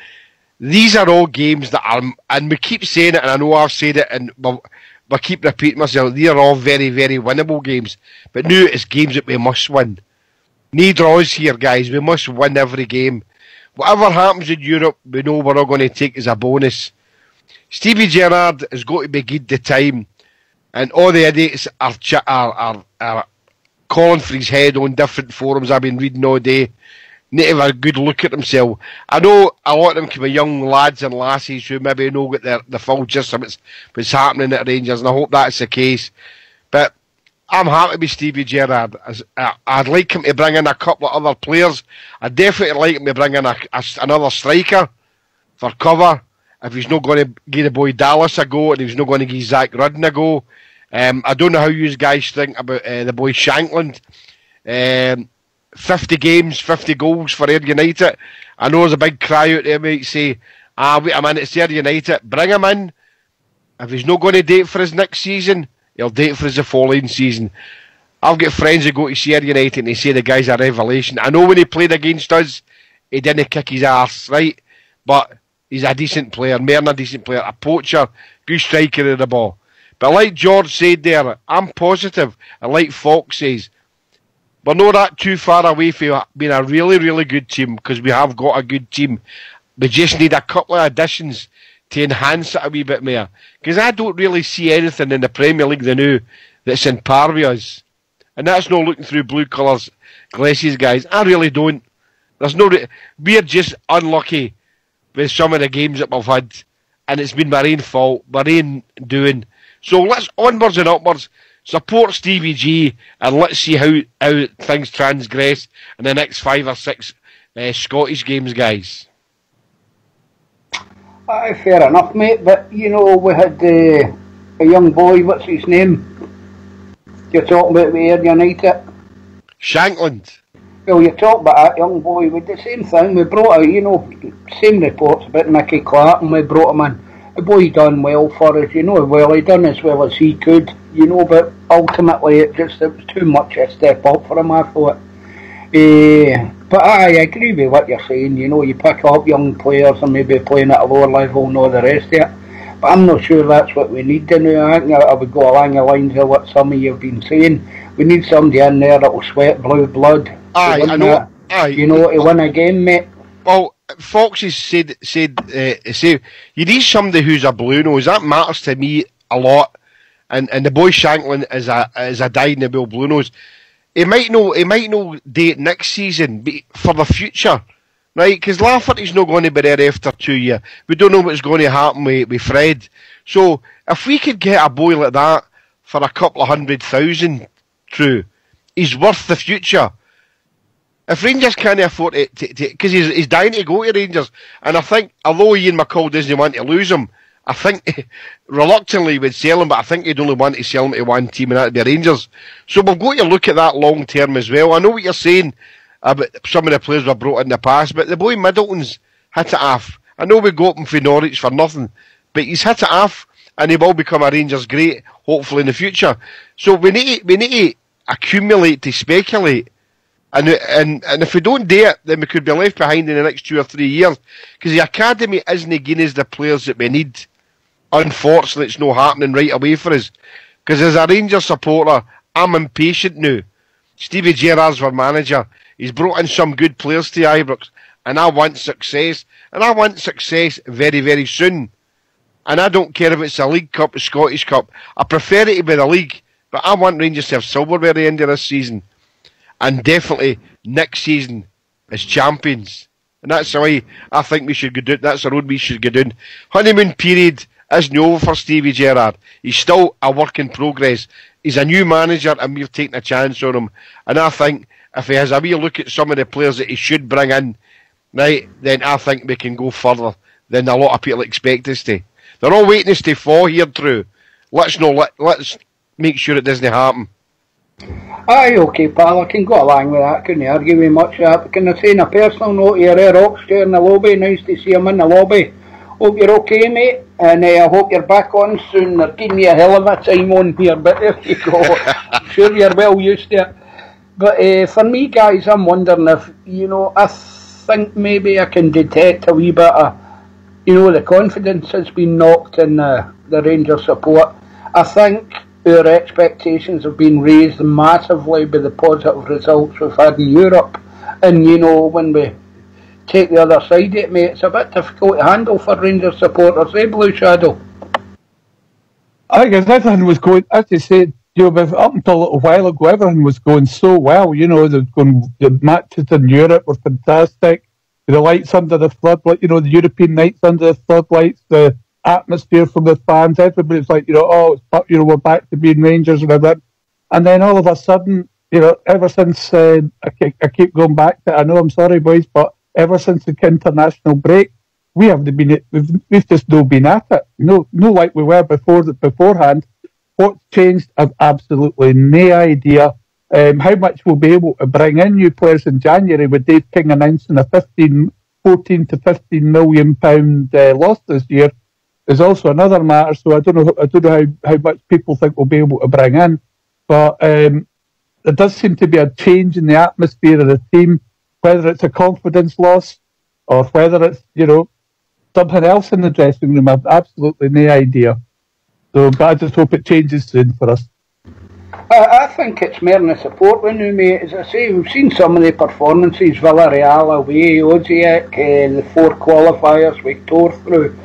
These are all games that are, and we keep saying it, and I know I've said it, and we keep repeating myself, these are all very, very winnable games. But now it's games that we must win. No draws here, guys. We must win every game. Whatever happens in Europe, we know we're all going to take as a bonus. Stevie Gerrard has got to be good the time, and all the idiots are calling for his head on different forums I've been reading all day. Need to have a good look at himself. I know a lot of them can be young lads and lassies who maybe know get the full gist of what's happening at Rangers, and I hope that's the case. But I'm happy with Stevie Gerrard. I'd like him to bring in a couple of other players. I'd definitely like him to bring in another striker for cover. If he's not going to give the boy Dallas a go, and he's not going to give Zach Rudden a go. I don't know how you guys think about the boy Shankland. 50 games, 50 goals for Ayr United. I know there's a big cry out there, mate, say, wait a minute, it's Ayr United. Bring him in. If he's not going to date for his next season, he'll date for his following season. I've got friends who go to see Ayr United and they say the guy's a revelation. I know when he played against us, he didn't kick his arse, right? But he's a decent player, more than a decent player, a poacher, good striker of the ball. But like George said there, I'm positive, and like Fox says, we're not that too far away from being a really, really good team, because we have got a good team. We just need a couple of additions to enhance it a wee bit more. Because I don't really see anything in the Premier League now that's in par with us. And that's not looking through blue colours glasses, guys. I really don't. There's no. We're just unlucky with some of the games that we've had, and it's been my own fault, my own doing. So let's onwards and upwards. Support Stevie G, and let's see how things transgress in the next 5 or 6 Scottish games, guys. Aye, fair enough, mate. But you know, we had a young boy. What's his name? You're talking about Ayr United. Shankland. Well, you talk about that young boy. We did the same thing. We brought out, you know, same reports about Mickey Clark, and we brought him in. The boy done well for us, you know. Well, he done as well as he could, you know. But ultimately, it was too much a step up for him, I thought. But I agree with what you're saying. You know, you pick up young players and maybe playing at a lower level and all the rest of it. But I'm not sure that's what we need to do. I think I would go along the lines of what some of you have been saying. We need somebody in there that will sweat blue blood. Aye, I know. Aye, you know, to win a game, mate. Well, Fox has said you need somebody who's a blue nose. That matters to me a lot. And the boy Shanklin is a dyed-in-the-wool blue nose. He might not date next season, but for the future, right? Because Lafferty's not going to be there after 2 years. We don't know what's going to happen with Fred. So if we could get a boy like that for a couple of 100,000, true, he's worth the future. If Rangers can't afford it, because he's dying to go to Rangers, and I think, although Ian McCall doesn't want to lose him, I think reluctantly would sell him, but I think he'd only want to sell him to one team, and that'd be Rangers. So we've got to look at that long term as well. I know what you're saying about some of the players we've brought in the past, but the boy Middleton's hit it off. I know we got him for Norwich for nothing, but he's hit it off, and he will become a Rangers great, hopefully in the future. So we need to accumulate to speculate. And if we don't do it, then we could be left behind in the next 2 or 3 years. Because the academy isn't giving us the players that we need. Unfortunately, it's not happening right away for us. Because as a Rangers supporter, I'm impatient now. Stevie Gerrard's our manager. He's brought in some good players to Ibrox. And I want success. And I want success very, very soon. And I don't care if it's a League Cup, a Scottish Cup. I prefer it to be the League. But I want Rangers to have silverware at the end of this season. And definitely next season as champions. And that's the way I think we should go down. That's the road we should go down. Honeymoon period isn't over for Stevie Gerrard. He's still a work in progress. He's a new manager and we've taken a chance on him. And I think if he has a wee look at some of the players that he should bring in, right, then I think we can go further than a lot of people expect us to. They're all waiting us to fall here through. Let's make sure it doesn't happen. Aye, okay, pal, I can go along with that. Couldn't argue with much of that. But can I say on a personal note here, Rock's there in the lobby. Nice to see him in the lobby. Hope you're okay, mate. And I hope you're back on soon. They're giving me a hell of a time on here, but there you go. I'm sure you're well used to it. But for me, guys, I'm wondering if, you know, I think maybe I can detect a wee bit of, you know, the confidence has been knocked in the Rangers support. I think our expectations have been raised massively by the positive results we've had in Europe. And, you know, when we take the other side of it, mate, it's a bit difficult to handle for Rangers supporters, eh, Blue Shadow? I guess everything was going, as you said, you know, up until a little while ago, everything was going so well. You know, the matches in Europe were fantastic. The lights under the floodlights, you know, the European nights under the floodlights, the atmosphere from the fans, everybody's like, you know, oh, it's, you know, we're back to being Rangers and everything. And then all of a sudden, you know, ever since I keep going back to, I know, I'm sorry, boys, but ever since the international break, we've just not been at it. No, like we were beforehand. What's changed? I've absolutely no idea. How much we'll be able to bring in new players in January with Dave King announcing a 14 to 15 million pound loss this year is also another matter. So I don't know how much people think we'll be able to bring in, but there does seem to be a change in the atmosphere of the team, whether it's a confidence loss or whether it's, you know, something else in the dressing room. I've absolutely no idea. So, but I just hope it changes soon for us. I think it's more than the support now, mate. As I say, we've seen some of the performances, Villarreal away, Osijek, the 4 qualifiers we tore through.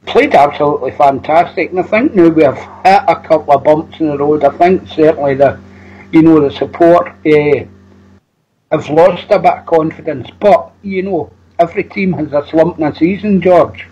Played absolutely fantastic, and I think now we have hit a couple of bumps in the road. I think certainly the support have lost a bit of confidence, but every team has a slump in a season, George.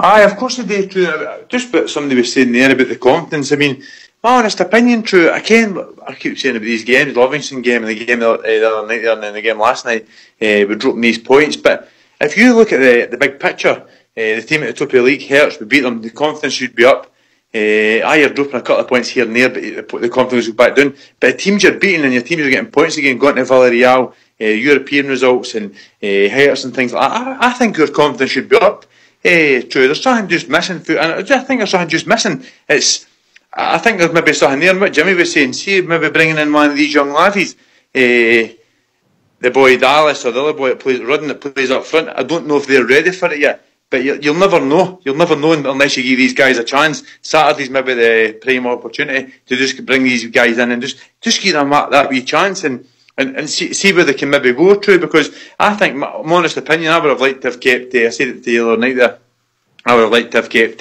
Aye, of course they do, True. Just what somebody was saying there about the confidence. I mean, my honest opinion, True, I keep saying about these games, the Livingston game and the game the other night there and the game last night, we're dropping these points, but if you look at the big picture, the team at the top of the league, Hertz, we beat them, the confidence should be up. You're dropping a couple of points here and there, but the confidence will go back down. But the teams you're beating and your teams are getting points again, going to Villarreal, European results and Hertz and things like that, I think your confidence should be up. True, there's something just missing, and I think there's something just missing. I think there's maybe something there. What Jimmy was saying, see, maybe bringing in one of these young laddies, the boy Dallas or the other boy that plays Rudden that plays up front. I don't know if they're ready for it yet, but you'll never know. You'll never know unless you give these guys a chance. Saturday's maybe the prime opportunity to just bring these guys in and just give them that wee chance and see where they can maybe go through. Because I think, my honest opinion, I would have liked to have kept, I said it the other night there, I would have liked to have kept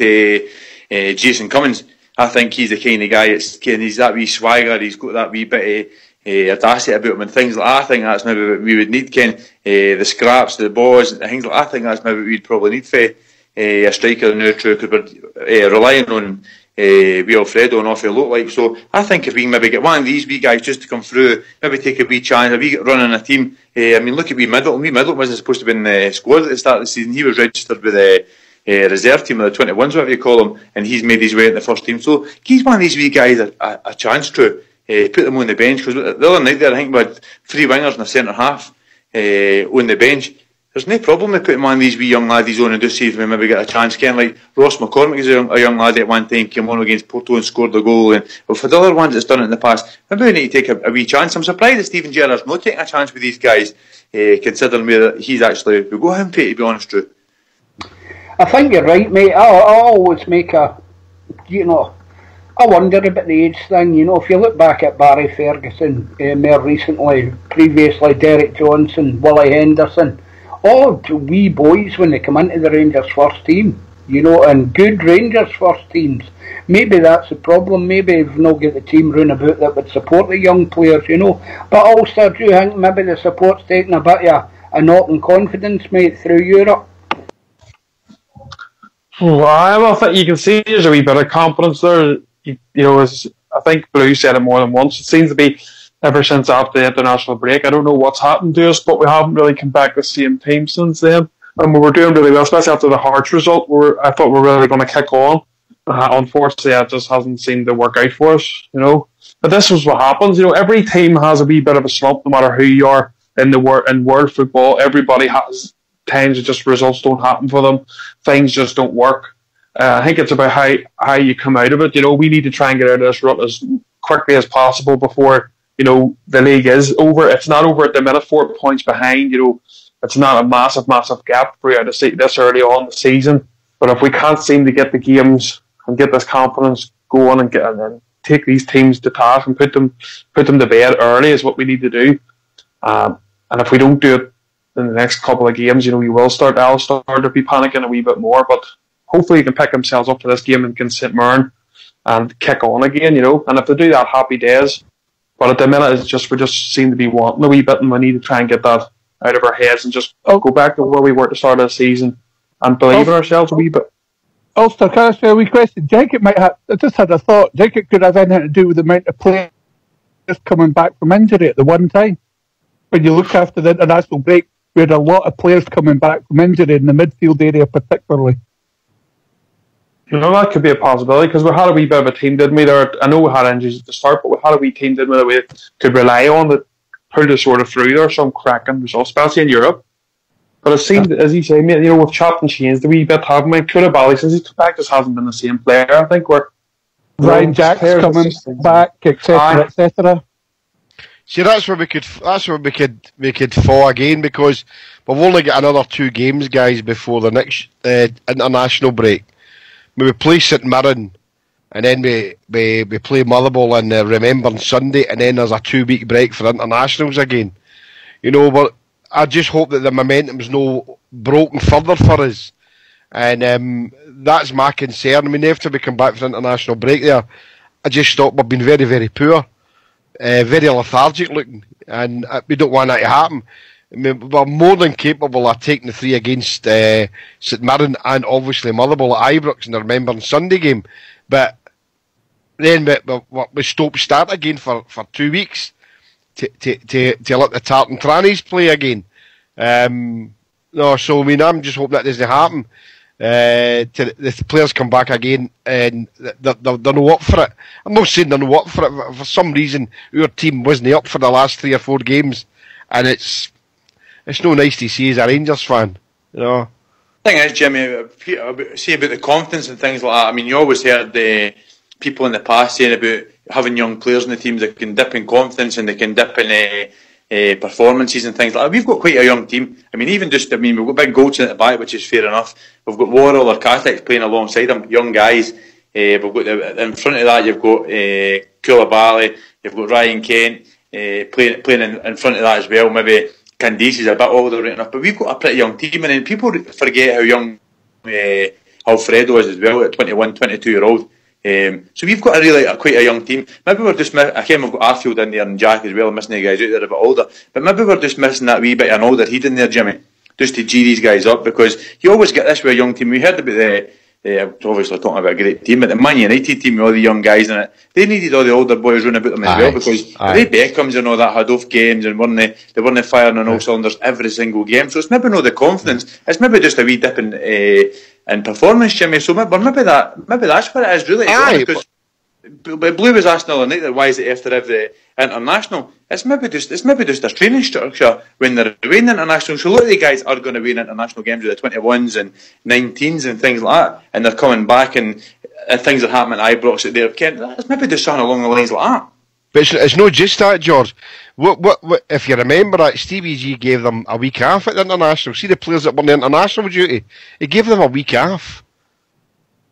Jason Cummins. I think he's the kind of guy, he's that wee swagger, he's got that wee bit of audacity about him and things like that. I think that's maybe what we would need, Ken. The scraps, the balls, and things like that. I think that's maybe what we'd probably need for a striker now, True, because we're relying on wee Alfredo and off he look like. So I think if we can maybe get one of these wee guys just to come through, maybe take a wee chance, a wee run in a team. I mean, look at wee Middleton. Wee Middleton wasn't supposed to be in the squad at the start of the season. He was registered with the reserve team, or the 21s, whatever you call them, and he's made his way in the first team. So give one of these wee guys a chance, True. Put them on the bench, because the other night there, I think we had 3 wingers and a centre half on the bench. There's no problem with putting one of these wee young laddies on and just see if we maybe get a chance. Ken, like Ross McCormick is a young laddie at one time, came on against Porto and scored the goal. And for the other ones that's done it in the past, maybe we need to take a wee chance. I'm surprised that Stephen Gerrard's not taking a chance with these guys, considering where he's actually, we'll go him to be honest, True. I think you're right, mate. I always make I wonder about the age thing. If you look back at Barry Ferguson, more recently, previously Derek Johnson, Willie Henderson, all wee boys when they come into the Rangers first team, and good Rangers first teams. Maybe that's the problem. Maybe we've not got the team round about that would support the young players, But also, do you think maybe the support's taking a bit of a knock in confidence, mate, through Europe? Well, I think you can see there's a wee bit of confidence there. As I think Blue said it more than once, it seems to be ever since after the international break. I don't know what's happened to us, but we haven't really come back the same team since then. And we were doing really well, especially after the Hearts result. I thought we were really going to kick on. Unfortunately, that just hasn't seemed to work out for us, But this is what happens. Every team has a wee bit of a slump, no matter who you are in world football. Everybody has times just results don't happen for them. Things just don't work. I think it's about how you come out of it. We need to try and get out of this rut as quickly as possible before, the league is over. It's not over at the minute, 4 points behind. It's not a massive, massive gap for you to see this early on in the season. But if we can't seem to get the games and get this confidence going and then take these teams to task and put them to bed early is what we need to do. And if we don't do it in the next couple of games, we will start to be panicking a wee bit more. But hopefully he can pick themselves up for this game against St Mirren and kick on again, And if they do that, happy days. But at the minute, we just seem to be wanting a wee bit, and we need to try and get that out of our heads and just go back to where we were at the start of the season and believe in ourselves a wee bit. Ulster, can I ask you a wee question? Do you think it might have, I just had a thought, do you think it could have anything to do with the amount of players coming back from injury at the one time? When you look after the international break, we had a lot of players coming back from injury in the midfield area particularly. That could be a possibility, because we had a wee bit of a team, didn't we? I know we had injuries at the start, but we had a wee team, didn't we, that we could rely on that pulled us sort of through there, some cracking results, especially in Europe. But it seemed, as you say, mate, we've chopped and changed a wee bit, haven't we? Koulibaly, since he's back, just hasn't been the same player. I think Ryan Jack's coming back, etc., etc. See, that's where we could fall again, because we've only got another 2 games, guys, before the next international break. We play St Mirren, and then we play Motherwell on Remembrance Sunday, and then there's a 2-week break for internationals again. You know, but I just hope that the momentum's no broken further for us, and that's my concern. I mean, after we come back from the international break there, I just thought we've been very, very poor, very lethargic looking, and we don't want that to happen. I mean, we're more than capable of taking the 3 against St Mirren and obviously Motherwell at Ibrox in the Remembrance Sunday game, but then we stop-start again for 2 weeks to let the Tartan Trannies play again. No, so I mean, I'm just hoping that doesn't happen. The players come back again and they're not up for it. I'm not saying they're not up for it. For some reason, our team wasn't up for the last 3 or 4 games, and it's no nice to see as a Rangers fan, you know. The thing is, Jimmy, see about the confidence and things like that. I mean, you always heard people in the past saying about having young players in the teams that can dip in confidence and they can dip in performances and things like that. We've got quite a young team. I mean, we've got big Goldson at the back, which is fair enough. We've got Worrell or Katek playing alongside them, young guys. We've got in front of that, you've got Koulibaly, you've got Ryan Kent playing in front of that as well. Maybe Candice is a bit older right enough, but we've got a pretty young team, and then people forget how young Alfredo is as well, at 21, 22-year-old. So we've got quite a young team. Maybe we're just again, we've got Arfield in there and Jack as well. I'm missing the guys out there a bit older, but maybe we're just missing that wee bit of an older head in there, Jimmy, just to G these guys up, because you always get this with a young team. We heard about obviously talking about a great team, but the Man United team with all the young guys in it, they needed all the older boys running about them as well, because Ray Beckham's and all that had off games and they weren't firing on all cylinders every single game. So it's maybe not the confidence, it's maybe just a wee dip in performance, Jimmy. So maybe that's what it is really. Because Blue was asking the other night, why is it after every international? It's maybe just a training structure when they're away in international. So a lot of the guys are going to win international games with the 21s and 19s and things like that, and they're coming back and things are happening at Ibrox at their Kent. It's maybe just something along the lines like that. But it's not just that, George. What if you remember that Stevie G gave them a week off at the international. See the players that were on international duty, he gave them a week off.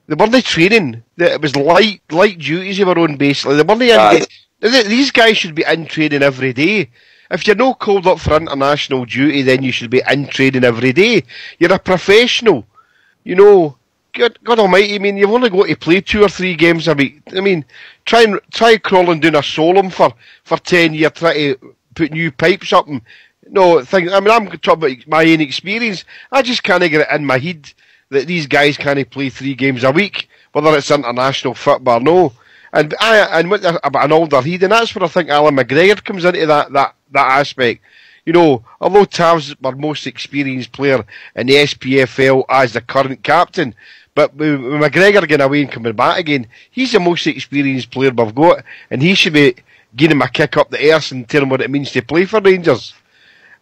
They weren't training. It was light duties they were on, basically. They weren't these guys should be in training every day. If you're not called up for international duty, then you should be in training every day. You're a professional. You know, God almighty, I mean, you've only got to play 2 or 3 games a week. I mean, try crawling down a Solom for 10 years, try to put new pipes up and I'm talking about my own experience. I just can't get it in my head that these guys can't play 3 games a week, whether it's international football or no. And with about an older head, and that's where I think Alan McGregor comes into that aspect. You know, although Tav's our most experienced player in the SPFL as the current captain, but with McGregor getting away and coming back again, he's the most experienced player we've got, and he should be giving him a kick up the arse and telling him what it means to play for Rangers.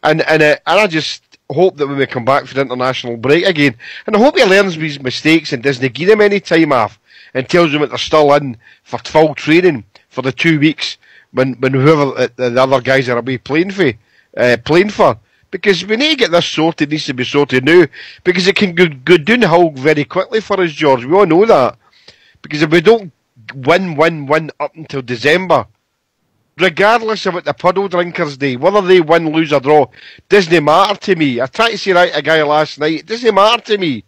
And I just hope that when we come back for the international break again, and I hope he learns his mistakes and doesn't give them any time off and tells them that they're still in for full training for the 2 weeks when whoever the other guys are away playing for. Because we need to get this sorted, it needs to be sorted now, because it can go down the hole very quickly for us, George. We all know that. Because if we don't win up until December, regardless of what the Puddle Drinkers do, whether they win, lose or draw, doesn't matter to me. I tried to say that to a guy last night, it doesn't matter to me.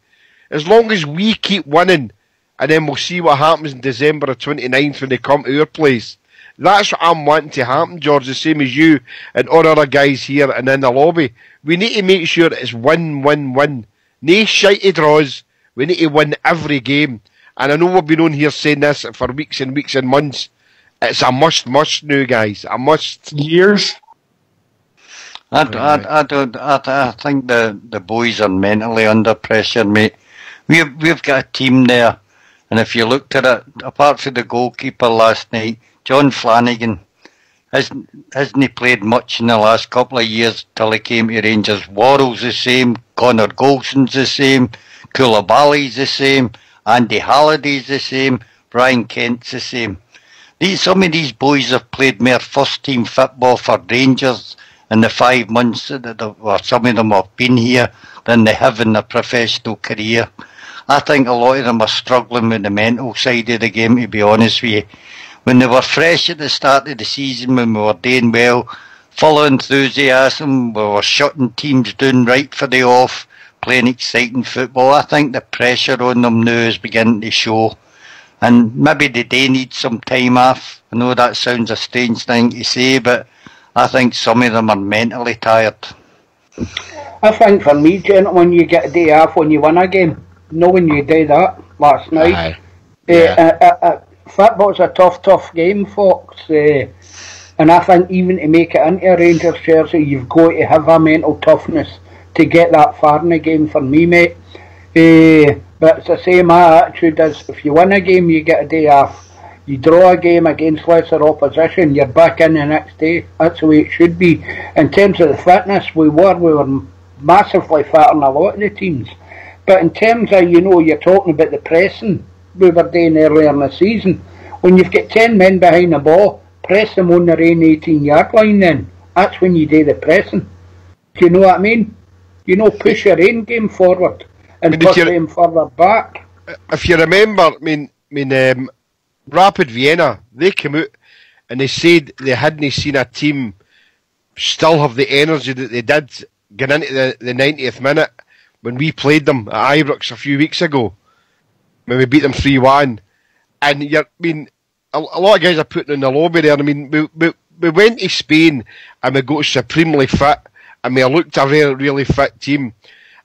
As long as we keep winning, and then we'll see what happens in December the 29th when they come to our place. That's what I'm wanting to happen, George, the same as you and all other guys here and in the lobby. We need to make sure it's win. No shitey draws. We need to win every game. And I know we've been on here saying this for weeks and weeks and months. It's a must now, guys. A must. Years. I think the boys are mentally under pressure, mate. We've got a team there, and if you looked at it, apart from the goalkeeper last night, John Flanagan hasn't played much in the last couple of years till he came to Rangers. Worrell's the same, Connor Golson's the same, Koulibaly's the same, Andy Halliday's the same, Brian Kent's the same. Some of these boys have played more first-team football for Rangers in the 5 months or some of them have been here than they have in their professional career. I think a lot of them are struggling with the mental side of the game, to be honest with you. When they were fresh at the start of the season, when we were doing well, full of enthusiasm, we were shutting teams down right for the off, playing exciting football. I think the pressure on them now is beginning to show. And maybe they do need some time off. I know that sounds a strange thing to say, but I think some of them are mentally tired. I think for me, gentlemen, you get a day off when you win a game. No, when you did that last night. Football's a tough game, folks. And I think even to make it into a Rangers jersey, you've got to have a mental toughness to get that far in the game for me, mate. But it's the same, my attitude is if you win a game, you get a day off. You draw a game against lesser opposition, you're back in the next day. That's the way it should be. In terms of the fitness, we were massively fit on a lot of the teams. But in terms of, you're talking about the pressing we were doing earlier in the season. When you've got 10 men behind the ball, press them on their own 18-yard line then. That's when you do the pressing. Do you know what I mean? Push your own game forward and push them further back. If you remember, Rapid Vienna, they came out and they said they hadn't seen a team still have the energy that they did going into the 90th minute when we played them at Ibrox a few weeks ago, when we beat them 3-1. And a lot of guys are putting in the lobby there. We went to Spain and we got supremely fit and we looked a really, really fit team.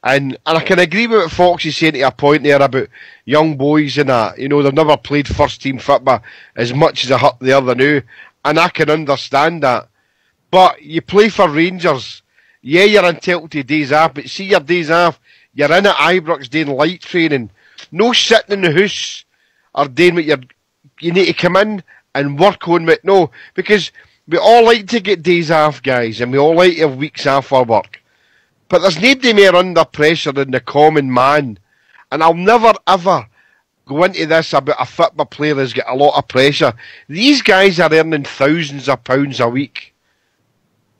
And I can agree with what Fox is saying to a point there about young boys and that. They've never played first team football as much as they are now. And I can understand that. But you play for Rangers. Yeah, you're entitled to days off, but see your days off, you're in at Ibrox doing light training. No sitting in the house or doing what you need to come in and work on it. No, because we all like to get days off, guys, and we all like to have weeks off for work. But there's nobody more under pressure than the common man. And I'll never, ever go into this about a football player who's got a lot of pressure. These guys are earning thousands of pounds a week.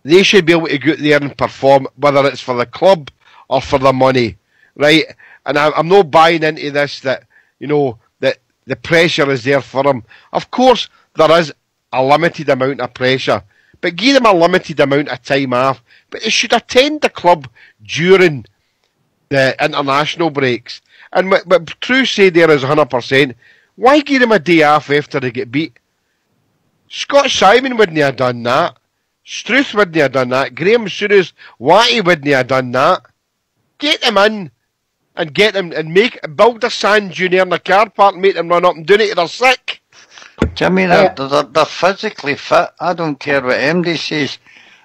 They should be able to go out there and perform, whether it's for the club or for the money, right? And I'm not buying into this that, that the pressure is there for them. Of course, there is a limited amount of pressure, but give them a limited amount of time off. But they should attend the club during the international breaks. And what True said there is 100%. Why give them a day off after they get beat? Scott Simon wouldn't have done that. Struth wouldn't have done that. Graham Souness, Watty wouldn't have done that. Get them in and get them and build a sand dune in the car park and make them run up and down it till they're sick. Jimmy, they're physically fit. I don't care what MD says.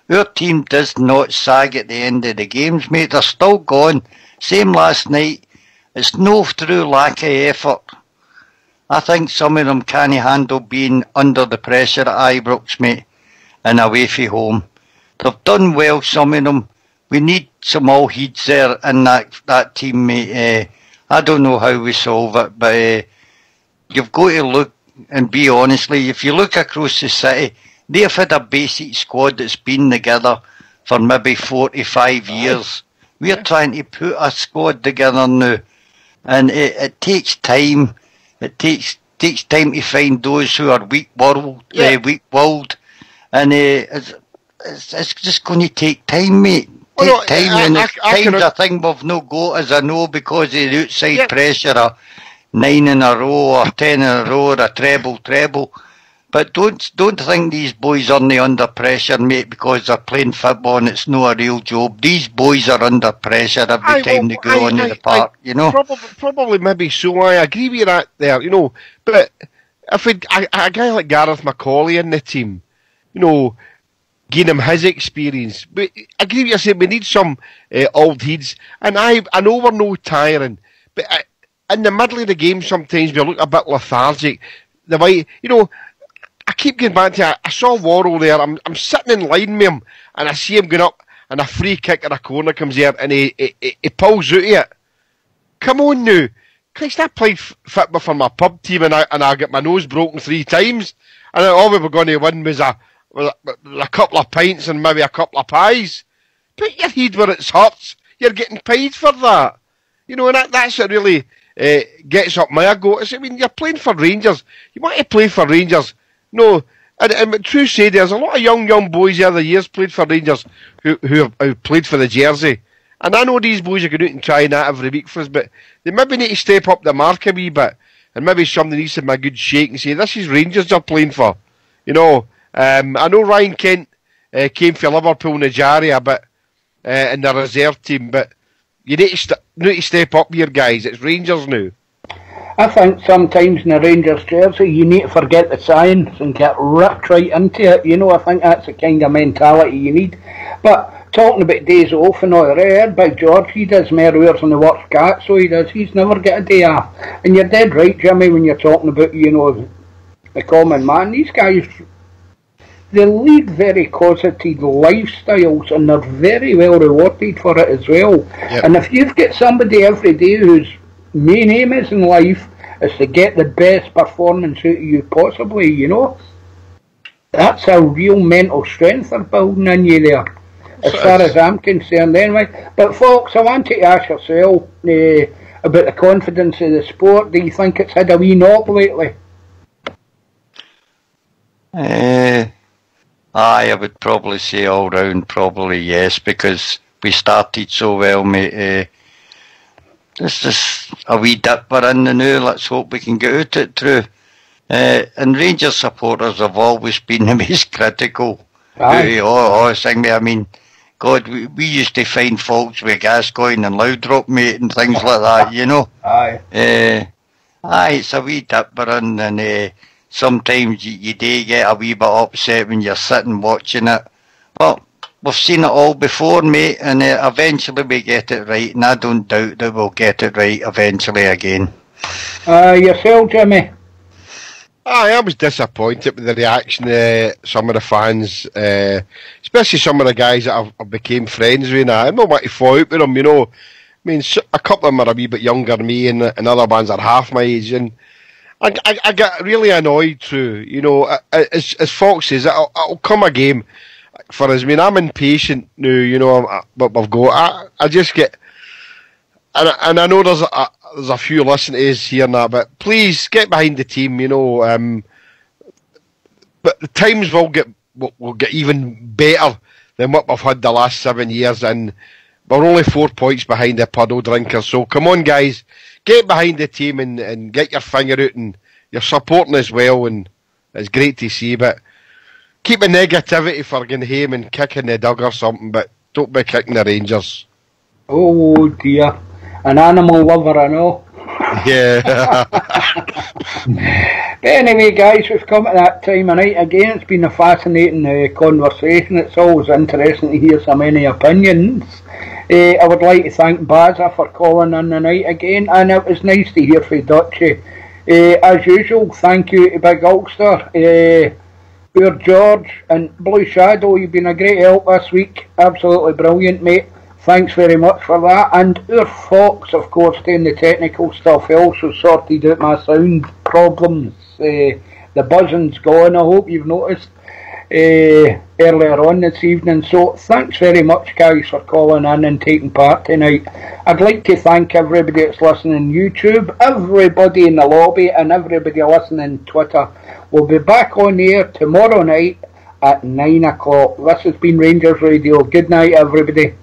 Our team does not sag at the end of the games, mate. They're still gone. Same last night. It's no through lack of effort. I think some of them can't handle being under the pressure at Ibrox, mate, and away from home. They've done well, some of them. We need some all heads there in that team, mate. I don't know how we solve it, but you've got to look and be honestly, if you look across the city, they've had a basic squad that's been together for maybe 45 years. We're trying to put a squad together now, and it takes time. It takes time to find those who are weak-willed, and it's just going to take time, mate. Time's a thing we've no got, as I know, because of the outside pressure of 9 in a row or 10 in a row or a treble. But don't think these boys aren't under pressure, mate, because they're playing football and it's not a real job. These boys are under pressure every time they go onto the park, Probably maybe so. I agree with you that there, But if a guy like Gareth McCauley in the team, gain him his experience. But I agree with you saying we need some old heads. And I know we're no tiring, but in the middle of the game sometimes we look a bit lethargic. The way, I keep going back to, I saw Worrell there, I'm sitting in line with him, and I see him going up, and a free kick in a corner comes there, and he pulls out of it. Come on now. Christ, I played football for my pub team and I got my nose broken 3 times, and all we were going to win was a couple of pints and maybe a couple of pies. Put your head where it hurts. You're getting paid for that. You know, and that's what really gets up my goat. I mean, you're playing for Rangers. You want to play for Rangers. No, and true say, there's a lot of young boys the other years played for Rangers who have played for the jersey. And I know these boys are going out and trying that every week for us, but they maybe need to step up the mark a wee bit. And maybe somebody needs to have a good shake and say, this is Rangers you're playing for. You know, I know Ryan Kent came for Liverpool Nigeria, but in the reserve team, but you need to step up here, guys. It's Rangers now. I think sometimes in the Rangers jersey you need to forget the science and get ripped right into it. You know, I think that's the kind of mentality you need. But talking about days off and all that, Big George, he does more hours than the worst cat, so he does. He's never got a day off. And you're dead right, Jimmy, when you're talking about, you know, the common man. These guys, they lead very cosseted lifestyles and they're very well rewarded for it as well. Yep. And if you've got somebody every day whose main aim is in life is to get the best performance out of you possibly, you know, that's a real mental strength they're building in you there, as far as I'm concerned anyway. But folks, I want to ask yourself about the confidence of the sport. Do you think it's had a wee knock lately? I would probably say all round probably yes, because we started so well, mate. It's just a wee dip we're in the now. Let's hope we can get out it through. And Rangers supporters have always been the most critical. I mean, God, we used to find faults with Gascoigne and Loudrop, mate, and things like that, you know. Aye, it's a wee dip we're in, and sometimes you do get a wee bit upset when you're sitting watching it. But we've seen it all before, mate, and eventually we get it right, and I don't doubt that we'll get it right eventually again. Yourself, Jimmy? I was disappointed with the reaction of some of the fans, especially some of the guys that I became friends with. I don't want to fall out with them, you know. I mean, a couple of them are a wee bit younger than me, and other ones are half my age, and I get really annoyed too, you know. As Fox says, it'll come a game for us. I mean, I'm impatient now, you know, but we've got. I just get, and I know there's a few listening to us here and that, but please get behind the team, you know. But the times will get even better than what we've had the last 7 years, and we're only 4 points behind the puddle drinkers. So come on, guys, get behind the team and get your finger out, and you're supporting as well, and it's great to see. But keep the negativity for going home and kicking the dug or something, but don't be kicking the Rangers. Oh dear, an animal lover, I know. Yeah. But anyway, guys, we've come to that time of night again. It's been a fascinating conversation. It's always interesting to hear so many opinions. I would like to thank Bazza for calling in the night again, and it was nice to hear from Dutchie. As usual, thank you to Big Ulster, Poor George, and Blue Shadow. You've been a great help this week. Absolutely brilliant, mate. Thanks very much for that. And our Fox, of course, doing the technical stuff. He also sorted out my sound problems. The buzzing's gone, I hope you've noticed, earlier on this evening. So thanks very much, guys, for calling in and taking part tonight. I'd like to thank everybody that's listening on YouTube, everybody in the lobby, and everybody listening on Twitter. We'll be back on air tomorrow night at 9 o'clock. This has been Rangers Radio. Good night, everybody.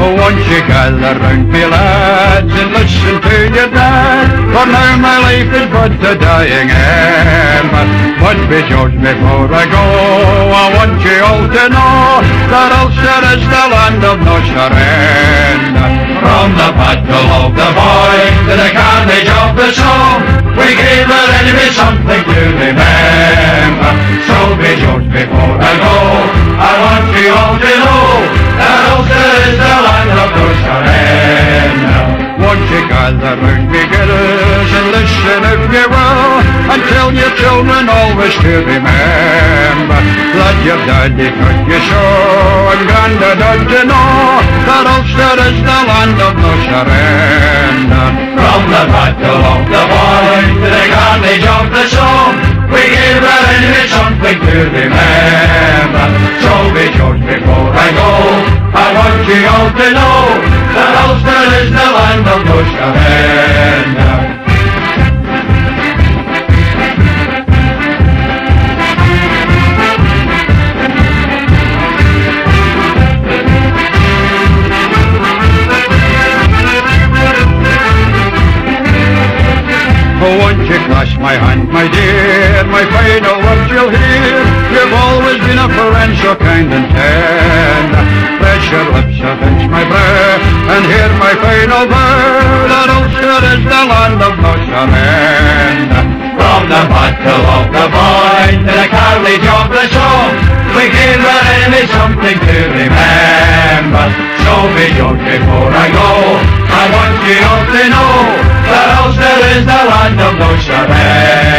Won't you gather round me, lads, and listen to your dad? For now my life is but a dying end. But be George, before I go, I want you all to know that Ulster is the land of no surrender. From the battle of the Boyne to the carnage of the Somme, we gave our enemy something to remember. So be George, before I go, I want you all to know that Ulster is the land of no surrender. Won't you gather round me, girls, and listen if you will, until you your children always to remember that your daddy could you show and granddad ought to know that Ulster is the land of no surrender. From the battle of the Boyne to the carnage of the Somme, we gave our enemy something to remember. So be judged before I go, I want you all to know that Ulster is the land of no surrender. Oh, won't you clasp my hand, my dear, my final words you'll hear. You've always been a friend so kind and tender. Press your lips against my breast and hear my final word, that Ulster is the land of no surrender. From the battle of the Boyne to the carnage of the Somme, we gave our enemy something to remember. So be judged before I go, I want you all to know that Ulster is the land of no surrender.